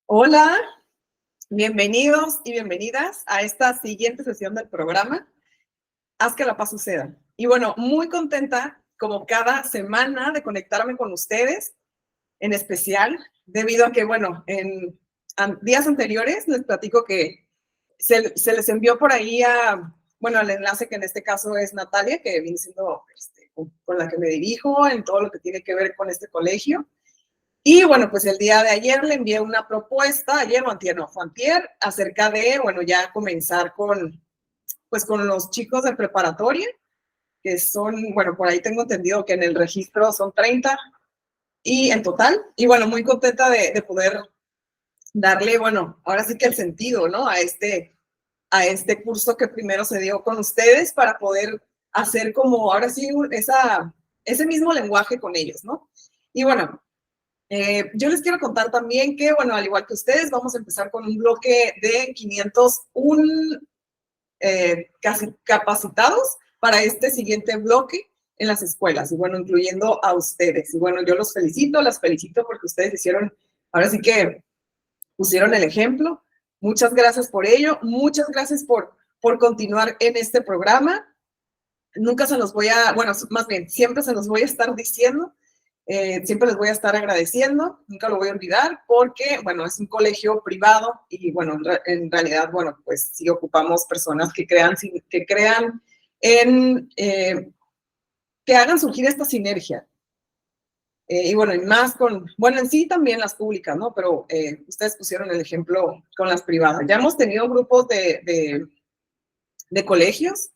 Hola, bienvenidos y bienvenidas a esta siguiente sesión del programa Haz que la paz suceda. Y bueno, muy contenta como cada semana de conectarme con ustedes, en especial debido a que, bueno, en días anteriores les platico que se les envió por ahí bueno, el enlace que en este caso es Natalia, que viene siendo con la que me dirijo en todo lo que tiene que ver con este colegio. Y bueno, pues el día de ayer le envié una propuesta, ayer o antier, no, fue antier, acerca de, bueno, ya comenzar pues con los chicos de preparatoria, que son, bueno, por ahí tengo entendido que en el registro son 30 y en total. Y bueno, muy contenta de poder darle, bueno, ahora sí que el sentido, ¿no? A este curso que primero se dio con ustedes para poder hacer como, ahora sí, ese mismo lenguaje con ellos, ¿no? Y bueno, yo les quiero contar también que, bueno, al igual que ustedes, vamos a empezar con un bloque de 501 casi capacitados para este siguiente bloque en las escuelas, y bueno, incluyendo a ustedes. Y bueno, yo los felicito, las felicito porque ustedes hicieron, ahora sí que pusieron el ejemplo. Muchas gracias por ello, muchas gracias por continuar en este programa. Nunca se los voy a, bueno, más bien, siempre se los voy a estar diciendo. Siempre les voy a estar agradeciendo, nunca lo voy a olvidar, porque, bueno, es un colegio privado y, bueno, en realidad, bueno, pues sí ocupamos personas que crean que hagan surgir esta sinergia. Y bueno, y más bueno, en sí también las públicas, ¿no? Pero ustedes pusieron el ejemplo con las privadas. Ya hemos tenido grupos de colegios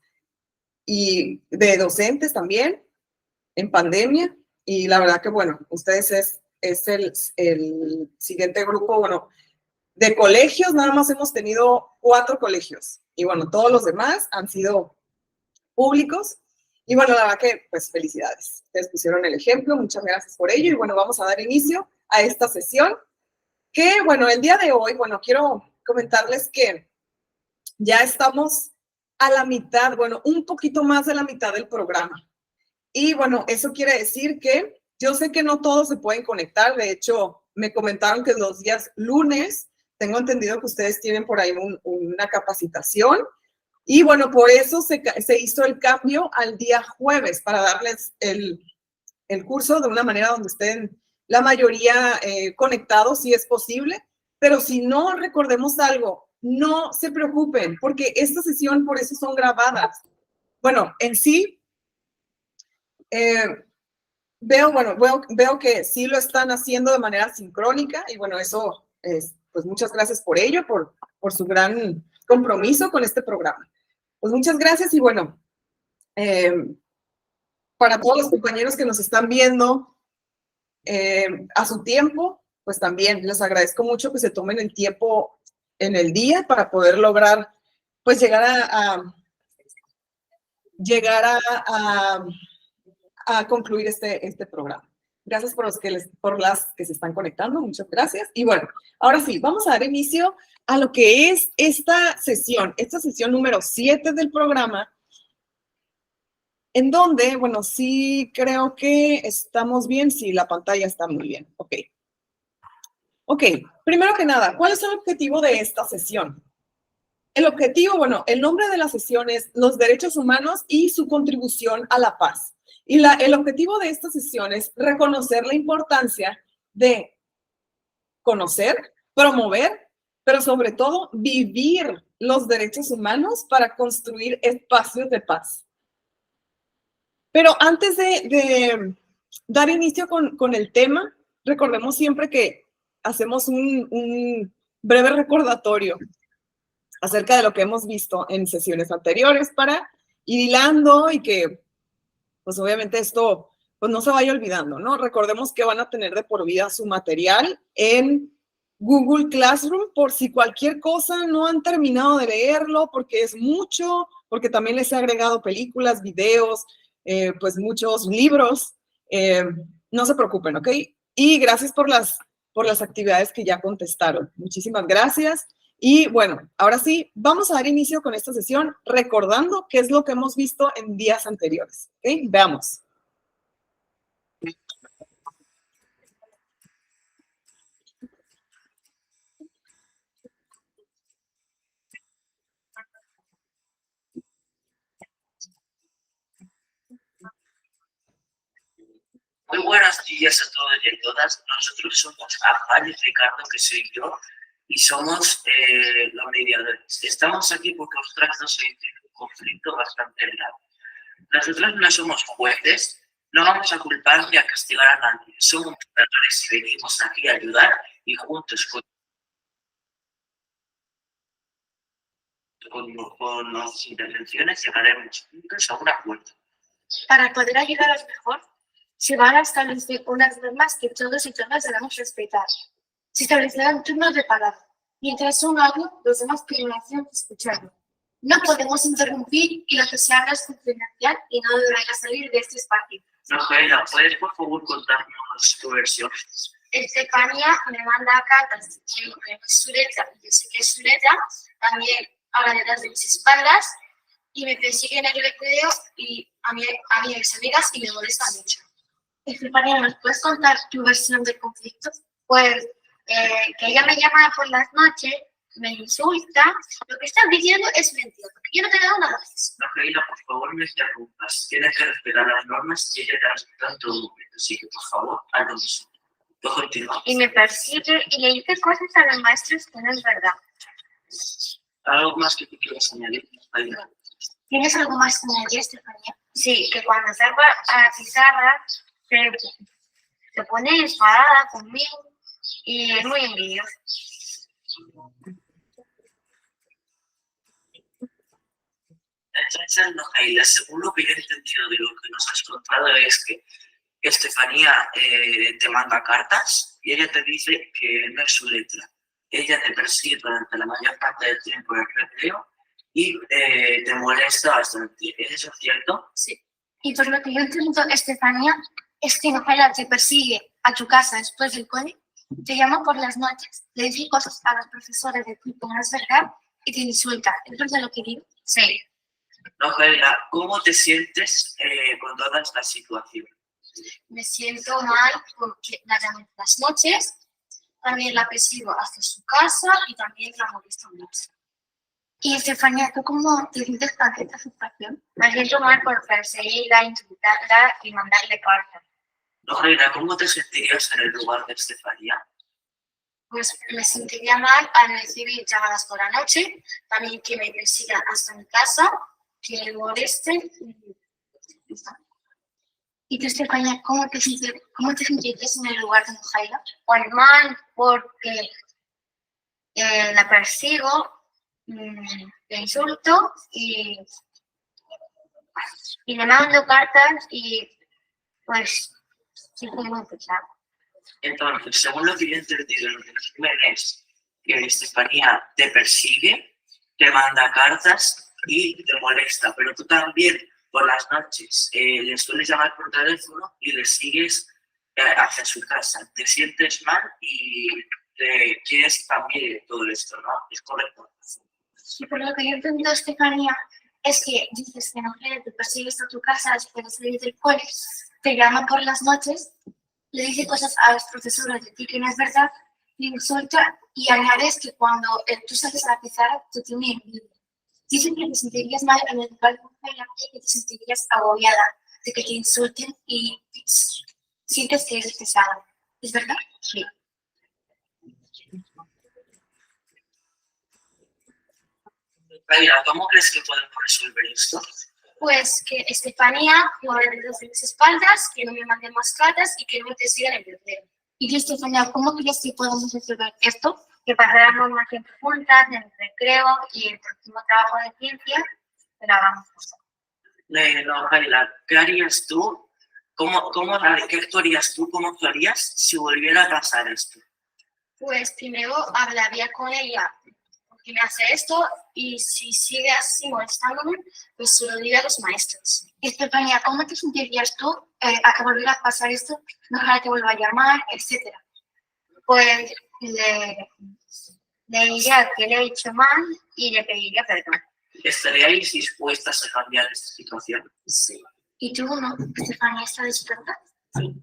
y de docentes también en pandemia. Y la verdad que, bueno, ustedes es el siguiente grupo, bueno, de colegios, nada más hemos tenido 4 colegios. Y bueno, todos los demás han sido públicos. Y bueno, la verdad que, pues, felicidades. Ustedes pusieron el ejemplo, muchas gracias por ello. Y bueno, vamos a dar inicio a esta sesión que, bueno, el día de hoy, bueno, quiero comentarles que ya estamos a la mitad, bueno, un poquito más de la mitad del programa. Y bueno, eso quiere decir que yo sé que no todos se pueden conectar. De hecho, me comentaron que los días lunes, tengo entendido que ustedes tienen por ahí una capacitación. Y bueno, por eso se hizo el cambio al día jueves para darles el curso de una manera donde estén la mayoría conectados, si es posible. Pero si no, recordemos algo, no se preocupen, porque esta sesión por eso son grabadas. Bueno, en sí, veo que sí lo están haciendo de manera sincrónica y bueno, eso es, pues muchas gracias por ello, por su gran compromiso con este programa. Pues muchas gracias y bueno, para todos los compañeros que nos están viendo a su tiempo, pues también les agradezco mucho que se tomen el tiempo en el día para poder lograr, pues llegar a concluir este programa. Gracias por las que se están conectando, muchas gracias. Y bueno, ahora sí, vamos a dar inicio a lo que es esta sesión número 7 del programa, en donde, bueno, sí creo que estamos bien, sí, la pantalla está muy bien, ok. Ok, primero que nada, ¿cuál es el objetivo de esta sesión? El objetivo, bueno, el nombre de la sesión es Los derechos humanos y su contribución a la paz. Y el objetivo de esta sesión es reconocer la importancia de conocer, promover, pero sobre todo vivir los derechos humanos para construir espacios de paz. Pero antes de dar inicio con el tema, recordemos siempre que hacemos un breve recordatorio acerca de lo que hemos visto en sesiones anteriores para ir hilando y que, pues obviamente esto, pues no se vaya olvidando, ¿no? Recordemos que van a tener de por vida su material en Google Classroom por si cualquier cosa no han terminado de leerlo, porque es mucho, porque también les he agregado películas, videos, pues muchos libros. No se preocupen, ¿ok? Y gracias por las actividades que ya contestaron. Muchísimas gracias. Y bueno, ahora sí, vamos a dar inicio con esta sesión recordando qué es lo que hemos visto en días anteriores. ¿Okay? Veamos. Muy buenos días a todos y a todas. Nosotros somos Afal y Ricardo, que soy yo, y somos los mediadores. Estamos aquí porque vosotras dos sois un conflicto bastante grave. Nosotros no somos jueces, no vamos a culpar ni a castigar a nadie. Somos mediadores y venimos aquí a ayudar y juntos con nuestras intervenciones llegaremos juntos a un acuerdo. Para poder ayudaros mejor, se van a establecer unas normas que todos y todas debemos respetar. Se establecerán turnos de palabra. Mientras uno habla, los demás tienen opción de escucharlo. No podemos interrumpir y lo que se habla es confidencial y no deberá salir de este espacio. Rafaela, ¿puedes por favor contarnos tu versión? Estefanía me manda cartas que no es su letra, yo sé que es su letra, también habla detrás de mis espaldas y me persigue en el recreo y a mí y a mis amigas y me molesta mucho. Estefanía, ¿nos puedes contar tu versión del conflicto? Pues que ella me llama por las noches, me insulta, lo que estás diciendo es mentira, porque yo no te he dado nada más. Rafaela, por favor, no interrumpas. Tienes que respetar las normas y ella te respeta en todo momento. Así que, por favor, haz lo mismo. Yo continúo. Y me persigue y le dice cosas a los maestros que no es verdad. ¿Algo más que tú quieras añadir, Rafaela? ¿Tienes algo más que añadir, Estefanía? Sí, que cuando salgo a la pizarra se pone enfadada conmigo y es muy envidiosa. Entonces, Rafaela, según lo que yo he entendido de lo que nos has contado es que Estefanía te manda cartas y ella te dice que no es su letra. Ella te persigue durante la mayor parte del tiempo en el recreo y te molesta bastante. ¿Es eso cierto? Sí. Y por lo que yo entiendo, Estefanía, es que Rafaela te persigue a tu casa después del cole, te llama por las noches, le dice cosas a los profesores de tipo no es verdad y te insulta. ¿Eso es de lo que digo? Sí. Rafaela, ¿cómo te sientes con toda esta situación? Me siento mal porque la llamo por las noches, también la persigo hasta su casa y también la molesto mucho. Y Estefanía, ¿tú cómo te sientes ante esta situación? Me siento mal por perseguirla, insultarla y mandarle cartas. Rafaela, ¿cómo te sentirías en el lugar de Estefanía? Pues me sentiría mal al recibir llamadas por la noche, también que me persigan hasta mi casa, que me molesten y está. ¿Y tú, Estefanía, cómo te sentirías en el lugar de Mujaira? Pues mal, porque la persigo, le insulto y le mando cartas y pues sí fue muy pesado. Entonces, según lo que yo he entendido, el resumen es que Estefanía te persigue, te manda cartas y te molesta, pero tú también por las noches le sueles llamar por teléfono y le sigues hacia su casa. Te sientes mal y te quieres cambiar todo esto, ¿no? ¿Es correcto? Y por lo que yo entiendo, Estefanía, es que dices que no te persigues a tu casa después de salir del cole, te llama por las noches, le dice cosas a los profesores de ti que no es verdad, te insulta y añades que cuando tú sales a la pizarra, tú tienes envidia. Dicen que te sentirías mal en el lugar de Mujaira y que te sentirías agobiada de que te insulten y sientes que eres pesada. ¿Es verdad? Sí. Rafaela, ¿cómo crees que podemos resolver esto? Pues que Estefanía lo haga detrás de mis espaldas, que no me mande más cartas y que no me persigan en el recreo. Y Estefanía, ¿cómo crees que podemos resolver esto? Que pasáramos más tiempo juntas en el recreo y el próximo trabajo de ciencia, pero hagamos cosas. No, Rafaela, ¿qué harías tú? ¿Qué actuarías tú? ¿Cómo actuarías si volviera a pasar esto? Pues primero hablaría con ella porque me hace esto y si sigue así molestándome, pues se lo diré a los maestros. Estefanía, ¿cómo te sentirías tú a que volviera a pasar esto? Ojalá te vuelva a llamar, etcétera. Pues le diría que le he hecho mal y le pediría perdón. ¿Estaríais dispuestas a cambiar esta situación? Sí. ¿Y tú no? Estefanía, ¿está dispuesta? Sí.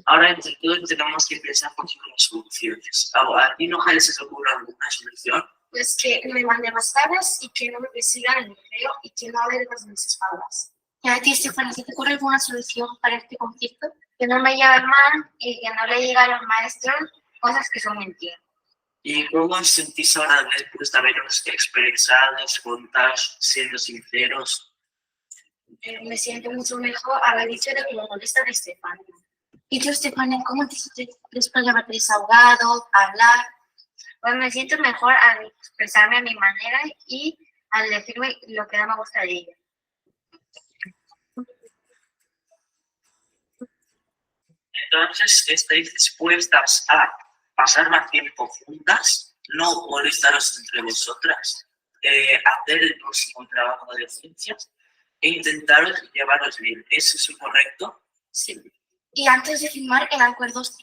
Ahora, entre todos, tenemos que pensar por las soluciones. ¿A ti no se te ocurre alguna solución? Pues que no me mande más cartas y que no me persigan en el recreo y que no hable de mis espaldas. ¿Y a ti, Estefanía, se te ocurre alguna solución para este conflicto? que no me lleve mal y que no le diga a los maestros cosas que son mentiras. ¿Y cómo os sentís ahora después de haberos expresado, contaros, siendo sinceros? Me siento mucho mejor haber dicho de que me molesta de Estefania. ¿Y tú, Estefania, cómo te sientes después de haberte desahogado, hablar? Pues me siento mejor al expresarme a mi manera y al decirme lo que no me gusta de ella. Entonces, ¿estáis dispuestas a pasar más tiempo juntas? No molestaros entre vosotras, hacer el próximo trabajo de ciencias e intentaros llevaros bien. ¿Eso es correcto? Sí. Y antes de firmar el acuerdo, os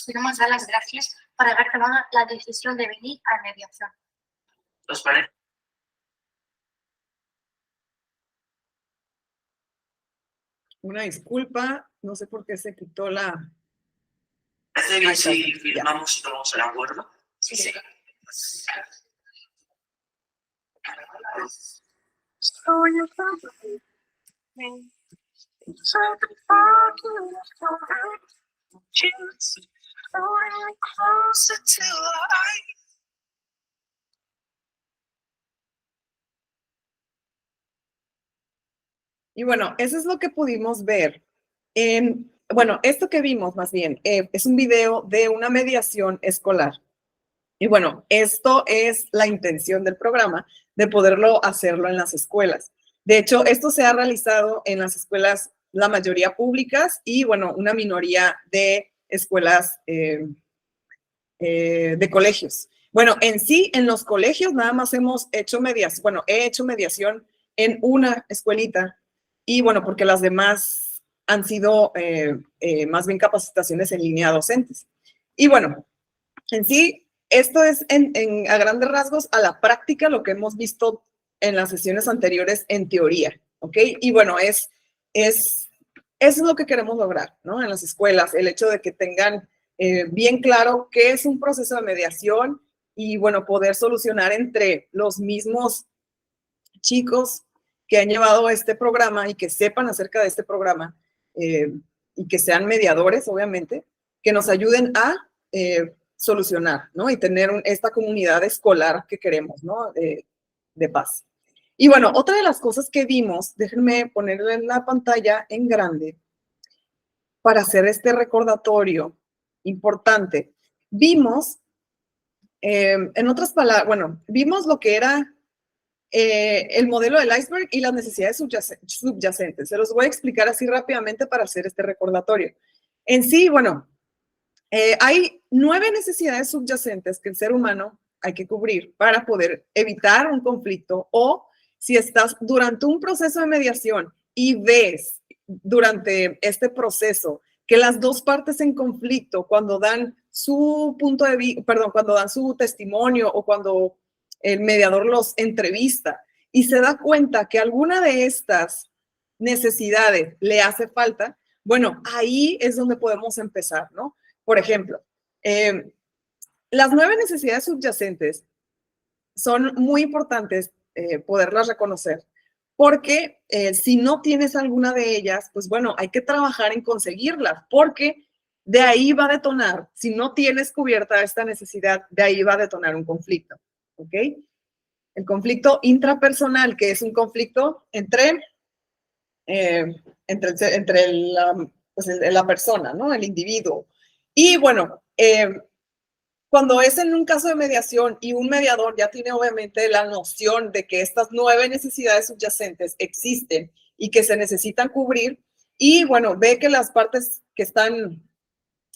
queremos dar las gracias por haber tomado la decisión de venir a mediación. ¿Os parece? Una disculpa, no sé por qué se quitó la... ¿Parece bien si firmamos y tomamos el acuerdo? Sí. Sí. Y bueno, eso es lo que pudimos ver. Bueno, esto que vimos más bien es un video de una mediación escolar. Y bueno, esto es la intención del programa, de poderlo hacerlo en las escuelas. De hecho, esto se ha realizado en las escuelas, la mayoría públicas y bueno, una minoría de escuelas de colegios. Bueno, en sí, en los colegios nada más hemos hecho mediación, bueno, he hecho mediación en una escuelita y bueno, porque las demás han sido más bien capacitaciones en línea docentes. Y bueno, en sí, esto es a grandes rasgos a la práctica lo que hemos visto en las sesiones anteriores en teoría, ¿ok? Y bueno, eso es lo que queremos lograr, ¿no? En las escuelas, el hecho de que tengan bien claro qué es un proceso de mediación y, bueno, poder solucionar entre los mismos chicos que han llevado este programa y que sepan acerca de este programa y que sean mediadores, obviamente, que nos ayuden a solucionar, ¿no? Y tener esta comunidad escolar que queremos, ¿no? De paz. Y bueno, otra de las cosas que vimos, déjenme ponerle en la pantalla en grande para hacer este recordatorio importante. Vimos, en otras palabras, bueno, vimos lo que era el modelo del iceberg y las necesidades subyacentes. Se los voy a explicar así rápidamente para hacer este recordatorio. En sí, bueno, hay 9 necesidades subyacentes que el ser humano hay que cubrir para poder evitar un conflicto o si estás durante un proceso de mediación y ves durante este proceso que las dos partes en conflicto, cuando dan su punto de vista, perdón, cuando dan su testimonio o cuando el mediador los entrevista y se da cuenta que alguna de estas necesidades le hace falta, bueno, ahí es donde podemos empezar, ¿no? Por ejemplo, las 9 necesidades subyacentes son muy importantes poderlas reconocer, porque si no tienes alguna de ellas, pues bueno, hay que trabajar en conseguirlas, porque de ahí va a detonar, si no tienes cubierta esta necesidad, de ahí va a detonar un conflicto, ¿ok? El conflicto intrapersonal, que es un conflicto entre la persona, ¿no? El individuo. Y bueno, cuando es en un caso de mediación y un mediador ya tiene obviamente la noción de que estas 9 necesidades subyacentes existen y que se necesitan cubrir, y bueno, ve que las partes que están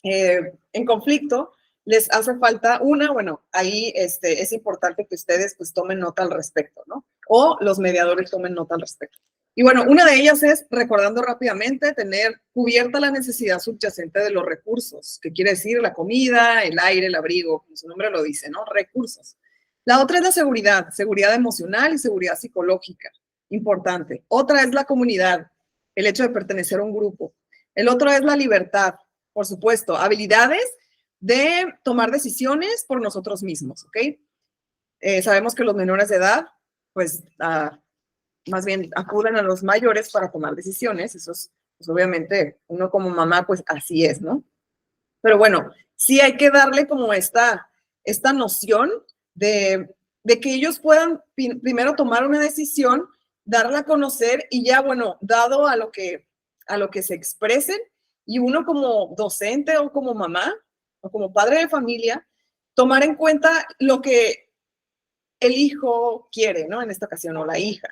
en conflicto les hace falta una, bueno, ahí es importante que ustedes pues tomen nota al respecto, ¿no? O los mediadores tomen nota al respecto. Y bueno, una de ellas es, recordando rápidamente, tener cubierta la necesidad subyacente de los recursos, que quiere decir la comida, el aire, el abrigo, como su nombre lo dice, ¿no? Recursos. La otra es la seguridad emocional y seguridad psicológica, importante. Otra es la comunidad, el hecho de pertenecer a un grupo. El otro es la libertad, por supuesto, habilidades de tomar decisiones por nosotros mismos, ¿ok? Sabemos que los menores de edad, pues, más bien acuden a los mayores para tomar decisiones, eso es pues obviamente uno como mamá, pues así es, ¿no? Pero bueno, sí hay que darle como esta noción de que ellos puedan primero tomar una decisión, darla a conocer y ya, bueno, dado a lo que se expresen, y uno como docente o como mamá o como padre de familia, tomar en cuenta lo que el hijo quiere, ¿no? En esta ocasión, o la hija.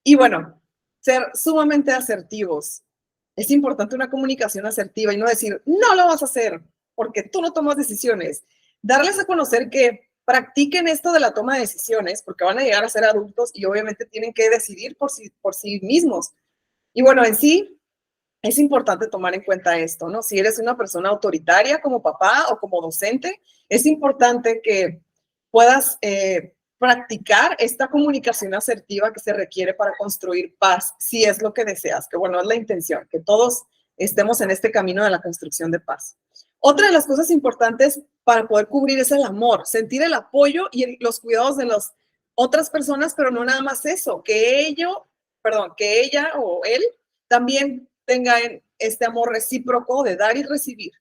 Y bueno, ser sumamente asertivos. Es importante una comunicación asertiva y no decir, no lo vas a hacer, porque tú no tomas decisiones. Darles a conocer que practiquen esto de la toma de decisiones, porque van a llegar a ser adultos y obviamente tienen que decidir por sí mismos. Y bueno, en sí, es importante tomar en cuenta esto, ¿no? Si eres una persona autoritaria como papá o como docente, es importante que puedas practicar esta comunicación asertiva que se requiere para construir paz, si es lo que deseas, que bueno, es la intención, que todos estemos en este camino de la construcción de paz. Otra de las cosas importantes para poder cubrir es el amor, sentir el apoyo y los cuidados de las otras personas, pero no nada más eso, que ella o él también tengan este amor recíproco de dar y recibir.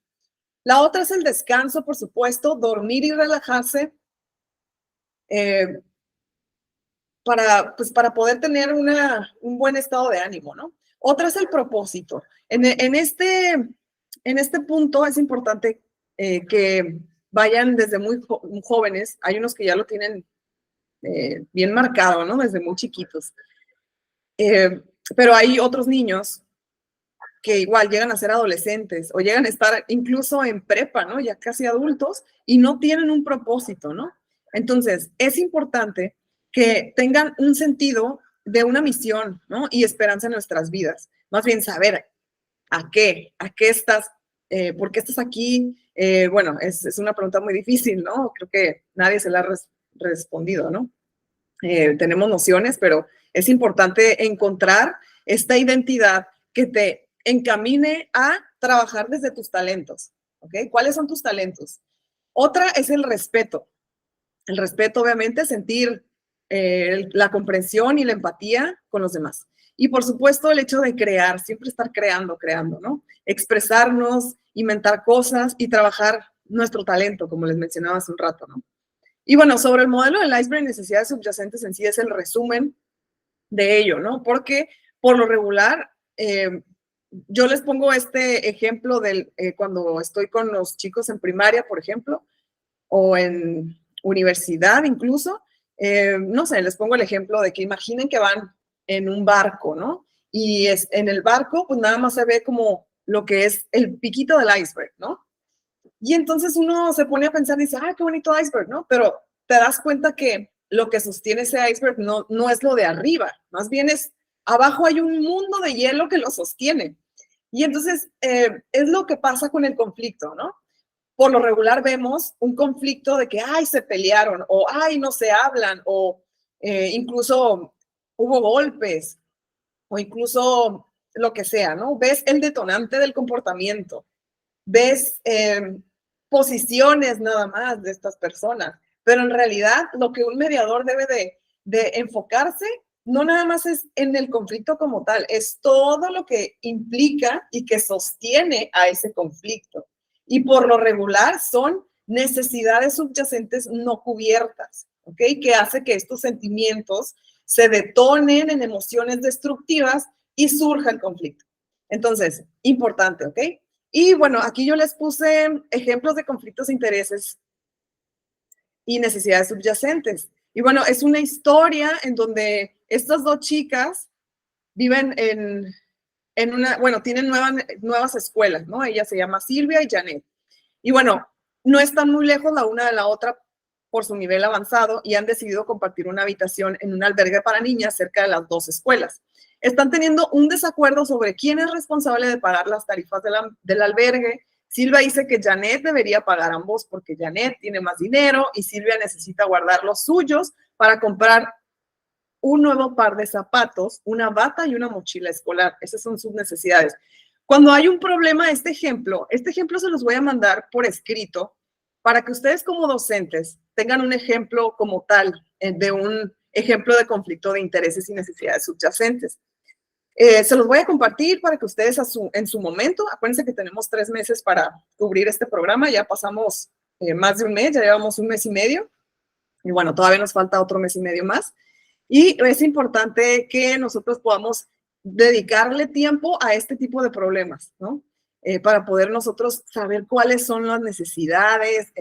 La otra es el descanso, por supuesto, dormir y relajarse para poder tener un buen estado de ánimo, ¿no? Otra es el propósito. En este punto es importante que vayan desde muy jóvenes. Hay unos que ya lo tienen bien marcado, ¿no? Desde muy chiquitos. Pero hay otros niños que igual llegan a ser adolescentes o llegan a estar incluso en prepa, ¿no? Ya casi adultos y no tienen un propósito, ¿no? Entonces, es importante que tengan un sentido de una misión, ¿no? Y esperanza en nuestras vidas. Más bien saber a qué estás, por qué estás aquí. Bueno, es una pregunta muy difícil, ¿no? Creo que nadie se la ha respondido, ¿no? Tenemos nociones, pero es importante encontrar esta identidad que te encamine a trabajar desde tus talentos, ¿ok? ¿Cuáles son tus talentos? Otra es el respeto. El respeto, obviamente, sentir la comprensión y la empatía con los demás. Y por supuesto, el hecho de crear, siempre estar creando, ¿no? Expresarnos, inventar cosas y trabajar nuestro talento, como les mencionaba hace un rato, ¿no? Y bueno, sobre el modelo del iceberg, necesidades subyacentes en sí es el resumen de ello, ¿no? Porque por lo regular, yo les pongo este ejemplo cuando estoy con los chicos en primaria, por ejemplo, o en universidad incluso, no sé, les pongo el ejemplo de que imaginen que van en un barco, ¿no? Y en el barco, pues nada más se ve como lo que es el piquito del iceberg, ¿no? Y entonces uno se pone a pensar y dice, ah, qué bonito iceberg, ¿no? Pero te das cuenta que lo que sostiene ese iceberg no es lo de arriba, más bien abajo hay un mundo de hielo que lo sostiene. Y entonces es lo que pasa con el conflicto, ¿no? Por lo regular vemos un conflicto de que, ay, se pelearon, o ay, no se hablan, o incluso hubo golpes, o incluso lo que sea, ¿no? Ves el detonante del comportamiento, ves posiciones nada más de estas personas, pero en realidad lo que un mediador debe de enfocarse no nada más es en el conflicto como tal, es todo lo que implica y que sostiene a ese conflicto. Y por lo regular son necesidades subyacentes no cubiertas, ¿ok? Que hace que estos sentimientos se detonen en emociones destructivas y surja el conflicto. Entonces, importante, ¿ok? Y bueno, aquí yo les puse ejemplos de conflictos de intereses y necesidades subyacentes. Y bueno, es una historia en donde estas dos chicas viven tienen nuevas escuelas, ¿no? Ella se llama Silvia y Janet. Y bueno, no están muy lejos la una de la otra por su nivel avanzado y han decidido compartir una habitación en un albergue para niñas cerca de las dos escuelas. Están teniendo un desacuerdo sobre quién es responsable de pagar las tarifas del albergue. Silvia dice que Janet debería pagar ambos porque Janet tiene más dinero y Silvia necesita guardar los suyos para comprar un nuevo par de zapatos, una bata y una mochila escolar. Esas son sus necesidades. Cuando hay un problema, este ejemplo se los voy a mandar por escrito para que ustedes como docentes tengan un ejemplo como tal de un ejemplo de conflicto de intereses y necesidades subyacentes. Se los voy a compartir para que ustedes en su momento, acuérdense que tenemos 3 meses para cubrir este programa, ya pasamos más de un mes, ya llevamos 1 mes y medio, y bueno, todavía nos falta otro mes y medio más, y es importante que nosotros podamos dedicarle tiempo a este tipo de problemas, ¿no? Para poder nosotros saber cuáles son las necesidades,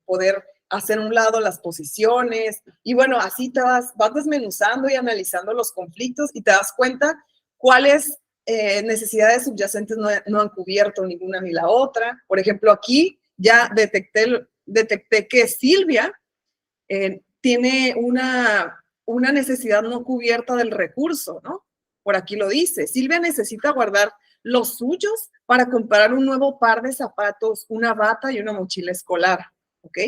poder hacer a un lado las posiciones, y bueno, así te vas desmenuzando y analizando los conflictos y te das cuenta cuáles necesidades subyacentes no han cubierto ninguna ni la otra. Por ejemplo, aquí ya detecté que Silvia tiene una necesidad no cubierta del recurso, ¿no? Por aquí lo dice. Silvia necesita guardar los suyos para comprar un nuevo par de zapatos, una bata y una mochila escolar, ¿ok?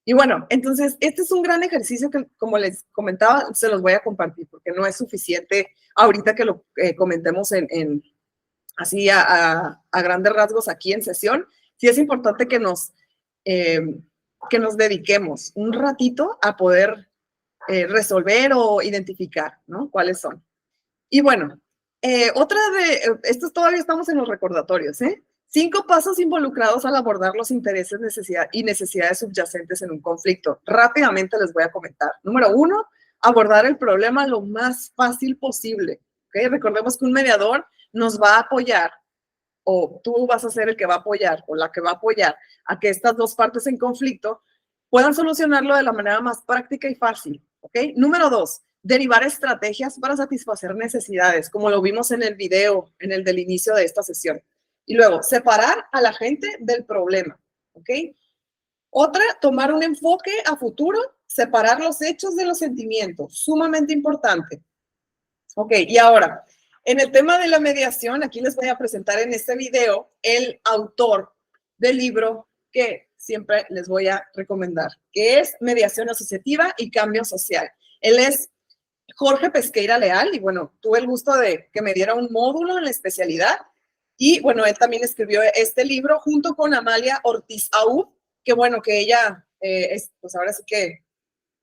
Y bueno, entonces, este es un gran ejercicio que, como les comentaba, se los voy a compartir porque no es suficiente ahorita que lo comentemos así a grandes rasgos aquí en sesión. Sí es importante que nos dediquemos un ratito a poder resolver o identificar, ¿no? ¿Cuáles son? Y bueno, estos todavía estamos en los recordatorios, ¿eh? 5 pasos involucrados al abordar los intereses y necesidades subyacentes en un conflicto. Rápidamente les voy a comentar. Número 1, abordar el problema lo más fácil posible. ¿Okay? Recordemos que un mediador nos va a apoyar, o tú vas a ser el que va a apoyar, o la que va a apoyar a que estas 2 partes en conflicto puedan solucionarlo de la manera más práctica y fácil. ¿Okay? Número 2, derivar estrategias para satisfacer necesidades, como lo vimos en el video, en el del inicio de esta sesión. Y luego, separar a la gente del problema, ¿ok? Otra, tomar un enfoque a futuro, separar los hechos de los sentimientos, sumamente importante. Ok, y ahora, en el tema de la mediación, aquí les voy a presentar en este video el autor del libro que siempre les voy a recomendar, que es Mediación Asociativa y Cambio Social. Él es Jorge Pesqueira Leal, y bueno, tuve el gusto de que me diera un módulo en la especialidad. Y bueno, él también escribió este libro junto con Amalia Ortiz Aúd, que bueno, que ella, pues ahora sí que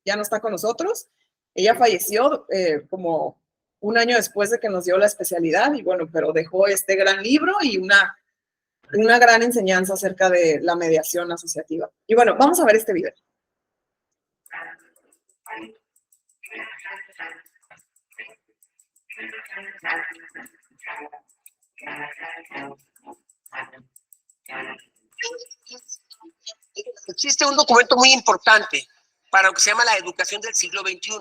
ya no está con nosotros. Ella falleció como 1 año después de que nos dio la especialidad y bueno, pero dejó este gran libro y una gran enseñanza acerca de la mediación asociativa. Y bueno, vamos a ver este video. Existe un documento muy importante para lo que se llama la educación del siglo XXI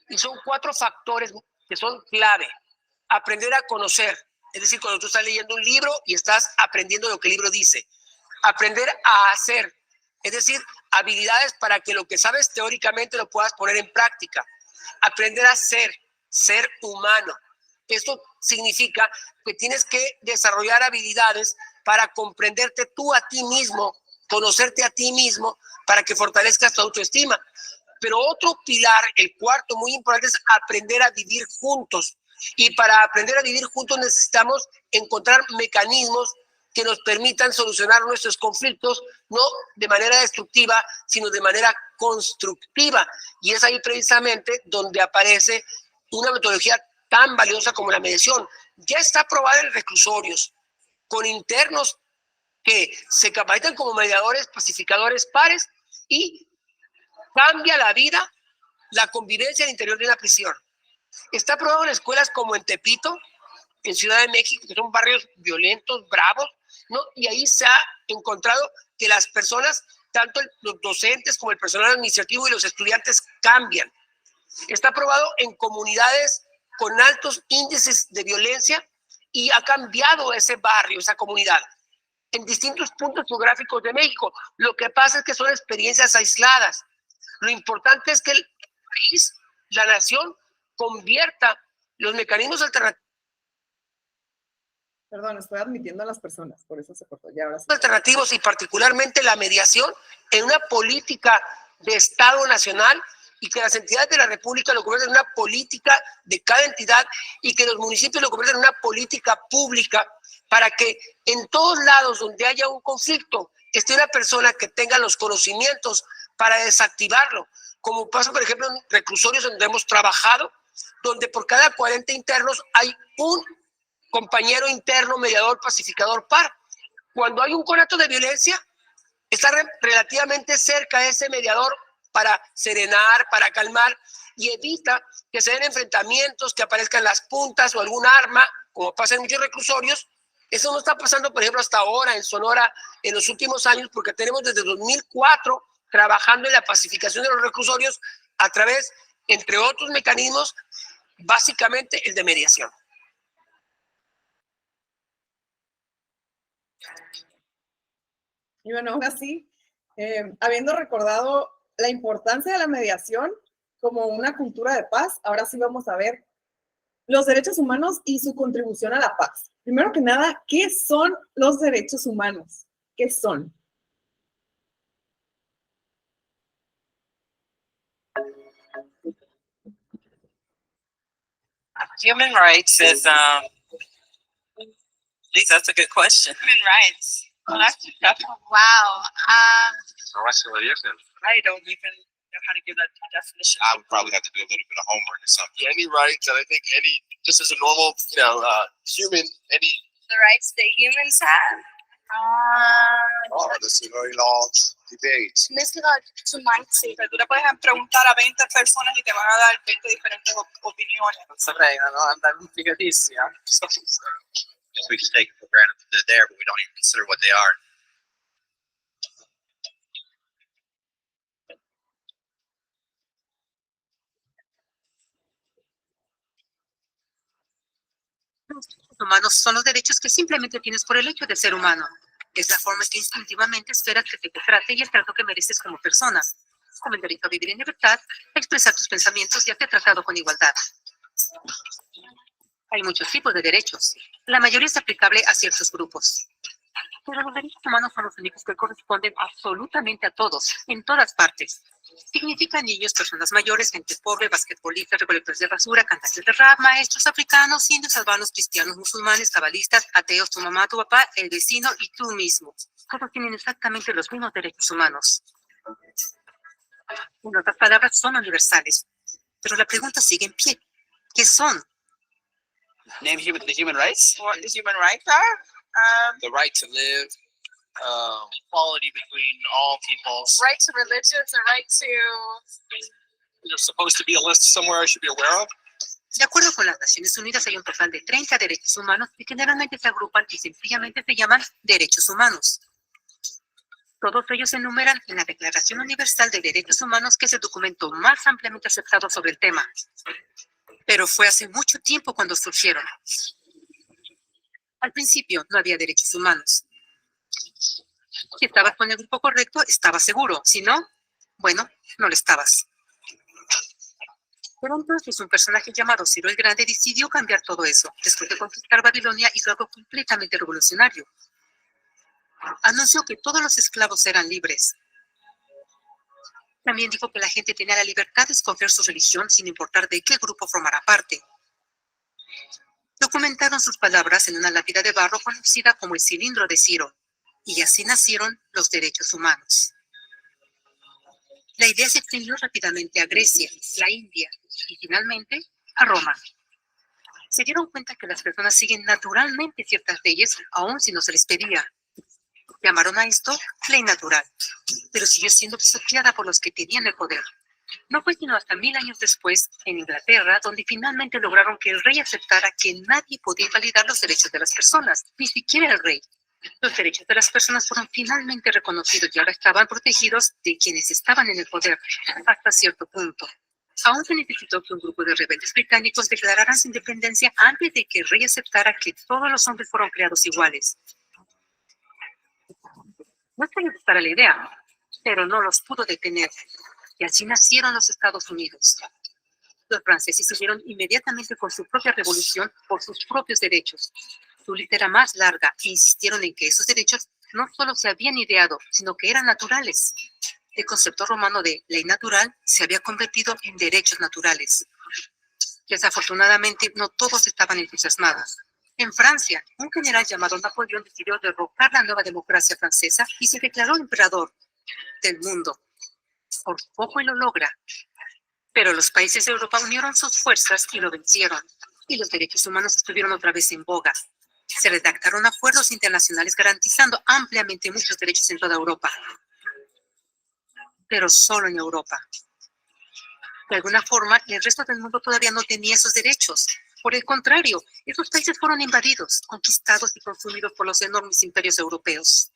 y son 4 factores que son clave. Aprender a conocer, es decir, cuando tú estás leyendo un libro y estás aprendiendo lo que el libro dice. Aprender a hacer, es decir, habilidades para que lo que sabes teóricamente lo puedas poner en práctica. Aprender a ser humano. Esto significa que tienes que desarrollar habilidades para comprenderte tú a ti mismo, conocerte a ti mismo, para que fortalezcas tu autoestima. Pero otro pilar, el cuarto muy importante, es aprender a vivir juntos. Y para aprender a vivir juntos necesitamos encontrar mecanismos que nos permitan solucionar nuestros conflictos, no de manera destructiva, sino de manera constructiva. Y es ahí precisamente donde aparece una metodología tan valiosa como la mediación. Ya está aprobada en reclusorios, con internos que se capacitan como mediadores, pacificadores, pares, y cambia la vida, la convivencia al interior de una prisión. Está aprobado en escuelas como en Tepito, en Ciudad de México, que son barrios violentos, bravos, ¿no? Y ahí se ha encontrado que las personas, tanto los docentes como el personal administrativo y los estudiantes, cambian. Está aprobado en comunidades con altos índices de violencia y ha cambiado ese barrio, esa comunidad, en distintos puntos geográficos de México. Lo que pasa es que son experiencias aisladas. Lo importante es que el país, la nación, convierta los mecanismos alternativos. Perdón, estoy admitiendo a las personas, por eso se cortó. Ya ahora sí. Alternativos y particularmente la mediación en una política de Estado nacional, y que las entidades de la República lo conviertan en una política de cada entidad y que los municipios lo conviertan en una política pública, para que en todos lados donde haya un conflicto esté una persona que tenga los conocimientos para desactivarlo, como pasa por ejemplo en reclusorios donde hemos trabajado, donde por cada 40 internos hay un compañero interno, mediador, pacificador par. Cuando hay un conato de violencia, está relativamente cerca de ese mediador para serenar, para calmar, y evita que se den enfrentamientos, que aparezcan las puntas o algún arma, como pasa en muchos reclusorios. Eso no está pasando, por ejemplo, hasta ahora en Sonora en los últimos años, porque tenemos desde 2004 trabajando en la pacificación de los reclusorios a través, entre otros mecanismos, básicamente el de mediación. Y bueno, aún así, habiendo recordado la importancia de la mediación como una cultura de paz, ahora sí vamos a ver los derechos humanos y su contribución a la paz. Primero que nada, ¿qué son los derechos humanos? ¿Qué son? Human rights is, Lisa, that's a good question. Human rights. Well, that's tough. Wow. I don't even know how to give that a definition. I would probably have to do a little bit of homework or something. Any rights, and I think just as a normal, human, The rights that humans have. this is a very long debate. Sí. Tú le puedes preguntar a 20 personas y te van a dar 20 diferentes opiniones. Saprei, no andar complicatissima. We just take it for granted that they're there, but we don't even consider what they are. Los derechos humanos son los derechos que simplemente tienes por el hecho de ser humano. Es la forma en que instintivamente esperas que te trate y el trato que mereces como persona, como el derecho a vivir en libertad, a expresar tus pensamientos y a ser tratado con igualdad. Hay muchos tipos de derechos. La mayoría es aplicable a ciertos grupos. Pero los derechos humanos son los únicos que corresponden absolutamente a todos, en todas partes. Significan niños, personas mayores, gente pobre, basquetbolistas, recolectores de basura, cantantes de rap, maestros africanos, indios, albanos, cristianos, musulmanes, cabalistas, ateos, tu mamá, tu papá, el vecino y tú mismo. Todos tienen exactamente los mismos derechos humanos. En otras palabras, son universales. Pero la pregunta sigue en pie. ¿Qué son? Name the human rights? What the human rights are? The right to live, equality between all peoples. Right to religion, the right to... There's supposed to be a list somewhere I should be aware of. De acuerdo con las Naciones Unidas, hay un total de 30 derechos humanos que generalmente se agrupan y sencillamente se llaman derechos humanos. Todos ellos se enumeran en la Declaración Universal de Derechos Humanos, que es el documento más ampliamente aceptado sobre el tema. Pero fue hace mucho tiempo cuando surgieron. Al principio no había derechos humanos. Si estabas con el grupo correcto, estabas seguro. Si no, bueno, no lo estabas. Pero entonces un personaje llamado Ciro el Grande decidió cambiar todo eso. Después de conquistar Babilonia, hizo algo completamente revolucionario. Anunció que todos los esclavos eran libres. También dijo que la gente tenía la libertad de escoger su religión sin importar de qué grupo formara parte. Documentaron sus palabras en una lápida de barro conocida como el cilindro de Ciro, y así nacieron los derechos humanos. La idea se extendió rápidamente a Grecia, la India y finalmente a Roma. Se dieron cuenta que las personas siguen naturalmente ciertas leyes, aun si no se les pedía. Llamaron a esto ley natural, pero siguió siendo pisoteada por los que tenían el poder. No fue sino hasta 1000 años después, en Inglaterra, donde finalmente lograron que el rey aceptara que nadie podía invalidar los derechos de las personas, ni siquiera el rey. Los derechos de las personas fueron finalmente reconocidos y ahora estaban protegidos de quienes estaban en el poder, hasta cierto punto. Aún se necesitó que un grupo de rebeldes británicos declararan su independencia antes de que el rey aceptara que todos los hombres fueron creados iguales. No se les gustara la idea, pero no los pudo detener. Y así nacieron los Estados Unidos. Los franceses subieron inmediatamente con su propia revolución por sus propios derechos. Su lista era más larga e insistieron en que esos derechos no solo se habían ideado, sino que eran naturales. El concepto romano de ley natural se había convertido en derechos naturales. Desafortunadamente, no todos estaban entusiasmados. En Francia, un general llamado Napoleón decidió derrocar la nueva democracia francesa y se declaró emperador del mundo. Por poco y lo logra. Pero los países de Europa unieron sus fuerzas y lo vencieron, y los derechos humanos estuvieron otra vez en boga. Se redactaron acuerdos internacionales garantizando ampliamente muchos derechos en toda Europa, pero solo en Europa. De alguna forma, el resto del mundo todavía no tenía esos derechos. Por el contrario, esos países fueron invadidos, conquistados y consumidos por los enormes imperios europeos.